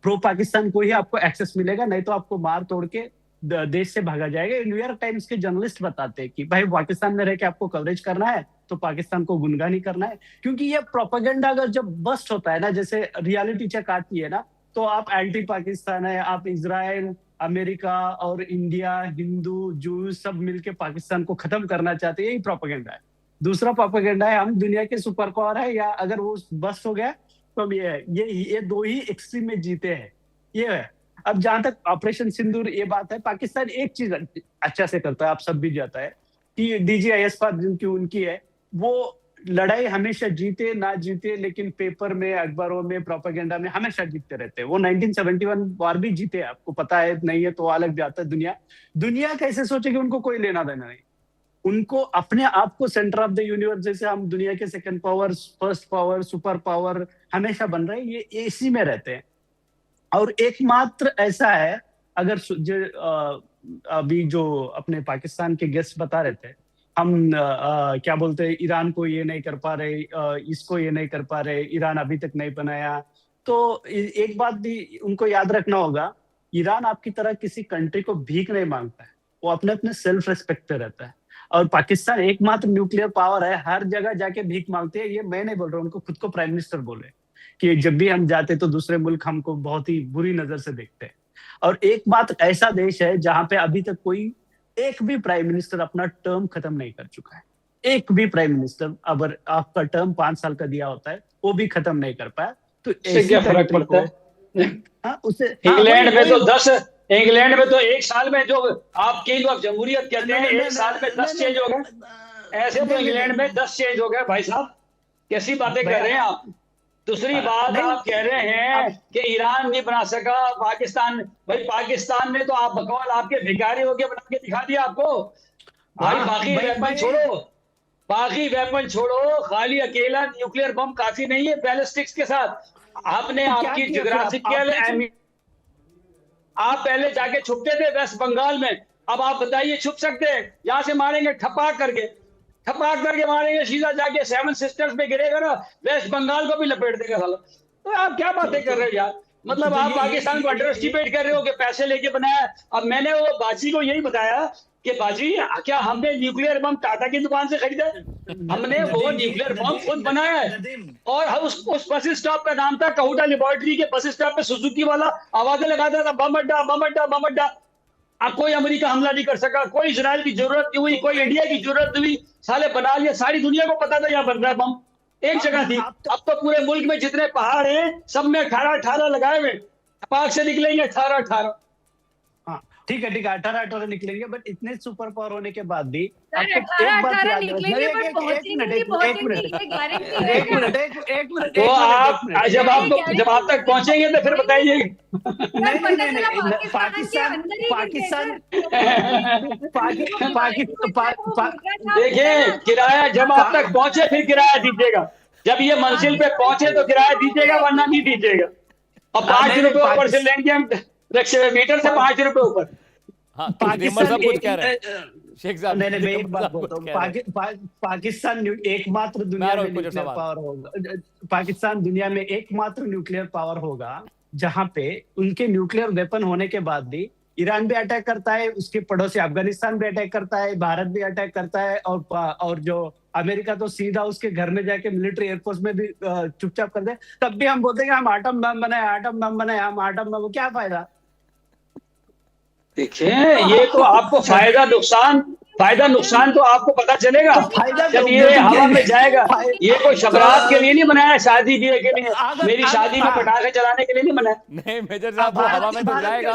प्रो पाकिस्तान को ही आपको एक्सेस मिलेगा, नहीं तो आपको मार तोड़ के देश से भागा जाएगा। न्यूयॉर्क टाइम्स के जर्नलिस्ट बताते हैं कि भाई पाकिस्तान में रह के आपको कवरेज करना है तो पाकिस्तान को गुनगान ही करना है, क्योंकि ये प्रोपेगेंडा अगर जब बस्ट होता है ना, जैसे रियलिटी चेक आती है ना, तो आप एंटी पाकिस्तान है, आप इजराइल, अमेरिका और इंडिया, हिंदू, जू सब मिलके पाकिस्तान को खत्म करना चाहते हैं, यही प्रोपेगेंडा है। दूसरा प्रोपेगेंडा है हम दुनिया के सुपर पावर है, या अगर वो बस्ट हो गया तो ये दो ही एक्सट्रीम में जीते हैं, ये है। अब जहां तक ऑपरेशन सिंदूर ये बात है, पाकिस्तान एक चीज अच्छा से करता है, आप सब भी जाता है कि DGIS जिनकी उनकी है, वो लड़ाई हमेशा जीते ना जीते, लेकिन पेपर में, अखबारों में, प्रोपेगेंडा में हमेशा जीतते रहते हैं। वो 1971 वार भी जीते, आपको पता है नहीं है तो अलग जाता है। दुनिया कैसे सोचे कि उनको कोई लेना देना नहीं, उनको अपने आप को सेंटर ऑफ द यूनिवर्स, जैसे हम दुनिया के second power, first power, super power हमेशा बन रहे हैं, ये इसी में रहते हैं। और एकमात्र ऐसा है, अगर अभी जो अपने पाकिस्तान के गेस्ट बता रहे थे, हम क्या बोलते हैं, ईरान को ये नहीं कर पा रहे, इसको ये नहीं कर पा रहे, ईरान अभी तक नहीं बनाया, तो एक बात भी उनको याद रखना होगा, ईरान आपकी तरह किसी कंट्री को भीख नहीं मांगता है, वो अपने अपने सेल्फ रेस्पेक्ट पे रहता है। और पाकिस्तान एकमात्र न्यूक्लियर पावर है, हर जगह जाके भीख मांगते हैं। ये मैं नहीं बोल रहा हूँ, उनको खुद को प्राइम मिनिस्टर बोले कि जब भी हम जाते तो दूसरे मुल्क हमको बहुत ही बुरी नजर से देखते हैं। और एक बात, ऐसा देश है जहां पे अभी तक कोई एक भी प्राइम मिनिस्टर अपना टर्म खत्म नहीं कर चुका है। एक भी प्राइम मिनिस्टर, अगर आपका टर्म 5 साल का दिया होता है, वो भी खत्म नहीं कर पाया। तो इससे क्या फर्क पड़ता है? इंग्लैंड में तो 1 साल में जो आप किंग ऑफ जमहूरियत कहते हैं, 1 साल में 10 चेंज हो गए। ऐसे तो इंग्लैंड में 10 चेंज हो गए। भाई साहब कैसी बातें कर रहे हैं आप? दूसरी बात, आप कह रहे हैं कि ईरान नहीं बना सका पाकिस्तान। भाई पाकिस्तान ने तो आप बकौल आपके भिखारी होके बना के दिखा दिया आपको। भाई बाकी वेपन छोड़ो, खाली अकेला न्यूक्लियर बम काफी नहीं है बैलिस्टिक्स के साथ। आपने आपकी ज्योग्राफिकल, आप पहले जाके छुपते थे वेस्ट बंगाल में, अब आप बताइए छुप सकते हैं? यहाँ से मारेंगे ठपाक करके मारेंगे, सीधा जाके 7 सिस्टर्स में गिरेगा ना, वेस्ट बंगाल को भी लपेट देगा साला। तो आप क्या बातें कर रहे हो यार? मतलब आप पाकिस्तान को अंडर एस्टिमेट कर रहे हो कि पैसे लेके बनाया। अब मैंने वो बाजी को यही बताया कि बाजी, क्या हमने न्यूक्लियर बम टाटा की दुकान से खरीदा? हमने वो न्यूक्लियर बम खुद बनाया है। और उस बस स्टॉप का नाम था काहुटा लेबोरेटरी के बस स्टॉप पे सुजुकी वाला आवाजें लगाता था, बम अड्डा, बम अड्डा, बम अड्डा। अब कोई अमेरिका हमला नहीं कर सका, कोई इजराइल की जरूरत नहीं हुई, कोई इंडिया की जरूरत नहीं हुई, साले बना लिया। सारी दुनिया को पता था यहाँ बन रहा है बम, एक जगह थी। अब तो पूरे मुल्क में जितने पहाड़ हैं सब में 18 लगाए हुए, पाक से निकलेंगे 18। ठीक है 18 निकलेंगे, बट इतने सुपर पावर होने के बाद भी सर आपको एक बात 18 याद निकलेंगे पर पहुंचेंगे नहीं, पहुंचेंगे ये गारंटी है एक मिनट तो आप जब आप तक पहुंचेंगे तो फिर बताइए। नहीं पाकिस्तान देखिए, किराया जब आप तक पहुंचे फिर किराया दीजिएगा, जब ये मंजिल पे पहुंचे तो किराया दीजिएगा, वरना नहीं दीजिएगा। अब 5 रुपए ऊपर से लेंगे हम मीटर से 5 रुपए ऊपर। पाकिस्तान कुछ कह रहे हैं शेख साहब। नहीं मैं एक बात बोलता हूँ, पाकिस्तान एकमात्र दुनिया में न्यूक्लियर पावर होगा, पाकिस्तान दुनिया में एकमात्र न्यूक्लियर पावर होगा जहां पे उनके न्यूक्लियर वेपन होने के बाद भी ईरान भी अटैक करता है, उसके पड़ोसी अफगानिस्तान भी अटैक करता है, भारत भी अटैक करता है, और जो अमेरिका तो सीधा उसके घर में जाके मिलिट्री एयरफोर्स में भी चुपचाप कर दे, तब भी हम बोलते हैं हम आटम बम बनाए, हम आटम बम, क्या फायदा? देखिए, ये तो आपको फायदा नुकसान तो आपको पता चलेगा जब ये हवा में जाएगा। ये कोई शबरात के लिए नहीं बनाया, शादी के लिए, मेरी शादी में पटाखे चलाने के लिए नहीं बनाया। नहीं मेजर साहब, वो हवा में तो जाएगा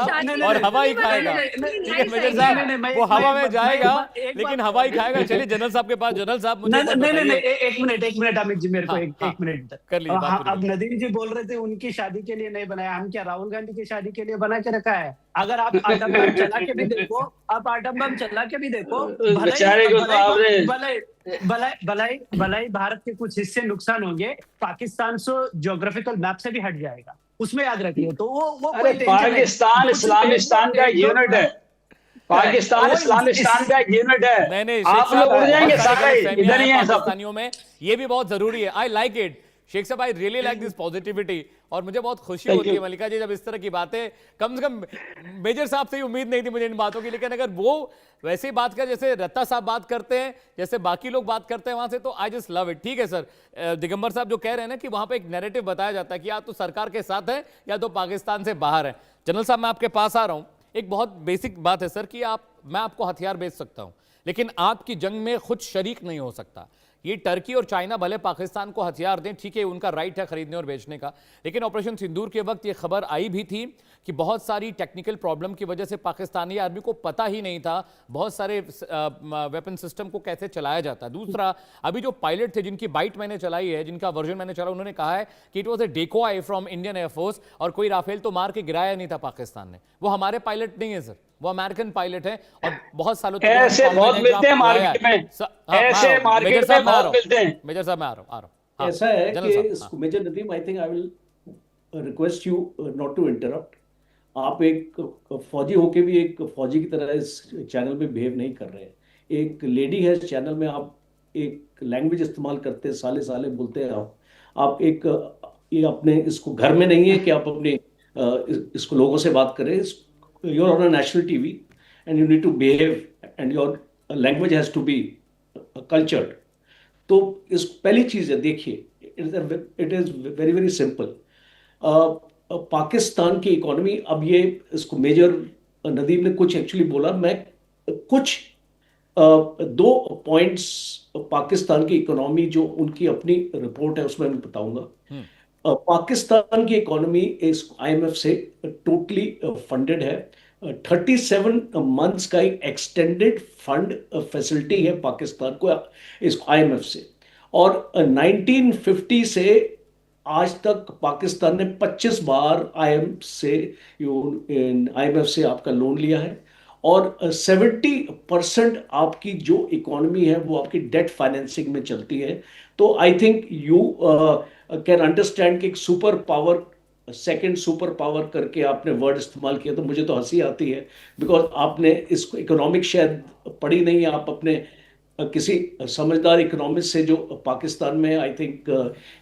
और हवा ही खाएगा। ठीक है मेजर साहब, वो हवा में जाएगा लेकिन हवा ही खाएगा। चलिए जनरल साहब के पास। जनरल साहब नहीं, एक मिनट अमित जी, मेरे को एक मिनट कर लीजिए। अब नदीम जी बोल रहे थे उनकी शादी के लिए नहीं बनाया, हम क्या राहुल गांधी की शादी के लिए बना के रखा है? अगर आप आटम बम चला के भी देखो, बेचारे को भलाई भारत के कुछ हिस्से नुकसान होंगे, पाकिस्तान से ज्योग्राफिकल मैप से भी हट जाएगा, उसमें याद रखिए। तो वो पाकिस्तान इस्लामिस्तान का यूनिट है, पाकिस्तान इस्लामिस्तान का यूनिट है। नहीं आप लोग उड़ जाएंगे सारे, इधर ही हैं पाकिस्तानियों में। ये भी बहुत जरूरी है। आई लाइक इट शेख साहब, I really like this positivity. और मुझे बहुत खुशी होती है मलिका जी जब इस तरह की बातें, कम से कम मेजर साहब से ही उम्मीद नहीं थी मुझे इन बातों की, लेकिन अगर वो वैसे ही बात कर जैसे रत्ता साहब बात करते हैं, जैसे बाकी लोग बात करते हैं वहां से, तो आई जस्ट लव इट। ठीक है सर, दिगंबर साहब जो कह रहे हैं ना कि वहां पे एक नैरेटिव बताया जाता है कि या तो सरकार के साथ है या तो पाकिस्तान से बाहर है। जनरल साहब मैं आपके पास आ रहा हूं। एक बहुत बेसिक बात है सर कि मैं आपको हथियार बेच सकता हूं लेकिन आपकी जंग में खुद शरीक नहीं हो सकता। ये टर्की और चाइना भले पाकिस्तान को हथियार दें, ठीक है उनका राइट है खरीदने और बेचने का, लेकिन ऑपरेशन सिंदूर के वक्त ये खबर आई भी थी कि बहुत सारी टेक्निकल प्रॉब्लम की वजह से पाकिस्तानी आर्मी को पता ही नहीं था बहुत सारे वेपन सिस्टम को कैसे चलाया जाता है। दूसरा, अभी जो पायलट थे जिनकी बाइट मैंने चलाई है, जिनका वर्जन मैंने चला, उन्होंने कहा है कि it was a decoy from Indian Air Force और कोई राफेल तो मार के गिराया नहीं था पाकिस्तान ने। वो हमारे पायलट नहीं है सर, वो अमेरिकन पायलट है और बहुत सालों तक ऐसे बहुत मिलते हैं मार्केट में, ऐसे मार्केट में बहुत मिलते हैं। मेजर साहब मैं आ रहा हूं। ऐसा है कि major Nadeem, I think I will request you not to interrupt. आप एक फौजी होके भी एक फौजी की तरह इस चैनल में बिहेव नहीं कर रहे हैं। एक लेडी है इस चैनल में, आप एक लैंग्वेज इस्तेमाल करते हैं, साले बोलते हैं आप एक ये अपने इसको घर में नहीं है कि आप अपने इसको लोगों से बात करें। You're on a national TV and you need to behave and your language has to be cultured. तो इस पहली चीज है, देखिए it is very very simple. Pakistan की इकोनॉमी, अब ये इसको मेजर नदीम ने कुछ एक्चुअली बोला, मैं कुछ 2 पॉइंट्स पाकिस्तान की इकोनॉमी जो उनकी अपनी रिपोर्ट है उसमें मैं बताऊंगा। पाकिस्तान की इकोनॉमी इस IMF से टोटली फंडेड है। 37 मंथ्स का एक एक्सटेंडेड फंड फैसिलिटी है पाकिस्तान को इस IMF से, और 1950 से आज तक पाकिस्तान ने 25 बार IMF से आपका लोन लिया है, और 70% आपकी जो इकोनॉमी है वो आपकी डेट फाइनेंसिंग में चलती है। तो I think you can understand कि एक super power, second super power करके आपने वर्ड इस्तेमाल किया, तो मुझे तो हंसी आती है, बिकॉज आपने इसको इकोनॉमिक शायद पढ़ी नहीं है। आप अपने किसी समझदार इकोनॉमिस्ट से जो पाकिस्तान में, I think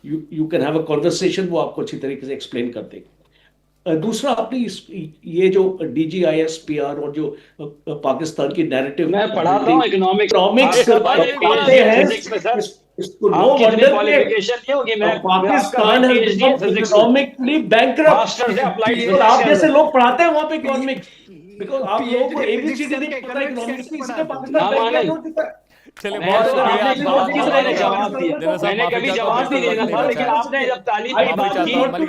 you can have a conversation, वो आपको अच्छी तरीके से एक्सप्लेन कर देंगे। दूसरा, आपने ये जो DGISPR और जो पाकिस्तान की नैरेटिव, मैं पढ़ाता हूँ इकोनॉमिक्स पढ़ाते हैं, इसको no wonder Pakistan economically bankrupt. आप जैसे लोग पढ़ाते हैं वहां पे इकोनॉमिक्स, बिकॉज आप लोगों को ABCD नहीं पता इकोनॉमिक्स की, इसलिए पाकिस्तान बैंकरप्ट। चलिए बहुत शुक्रिया, मैंने कभी जवाब नहीं देना था, लेकिन आपने जब तालीम की बात की,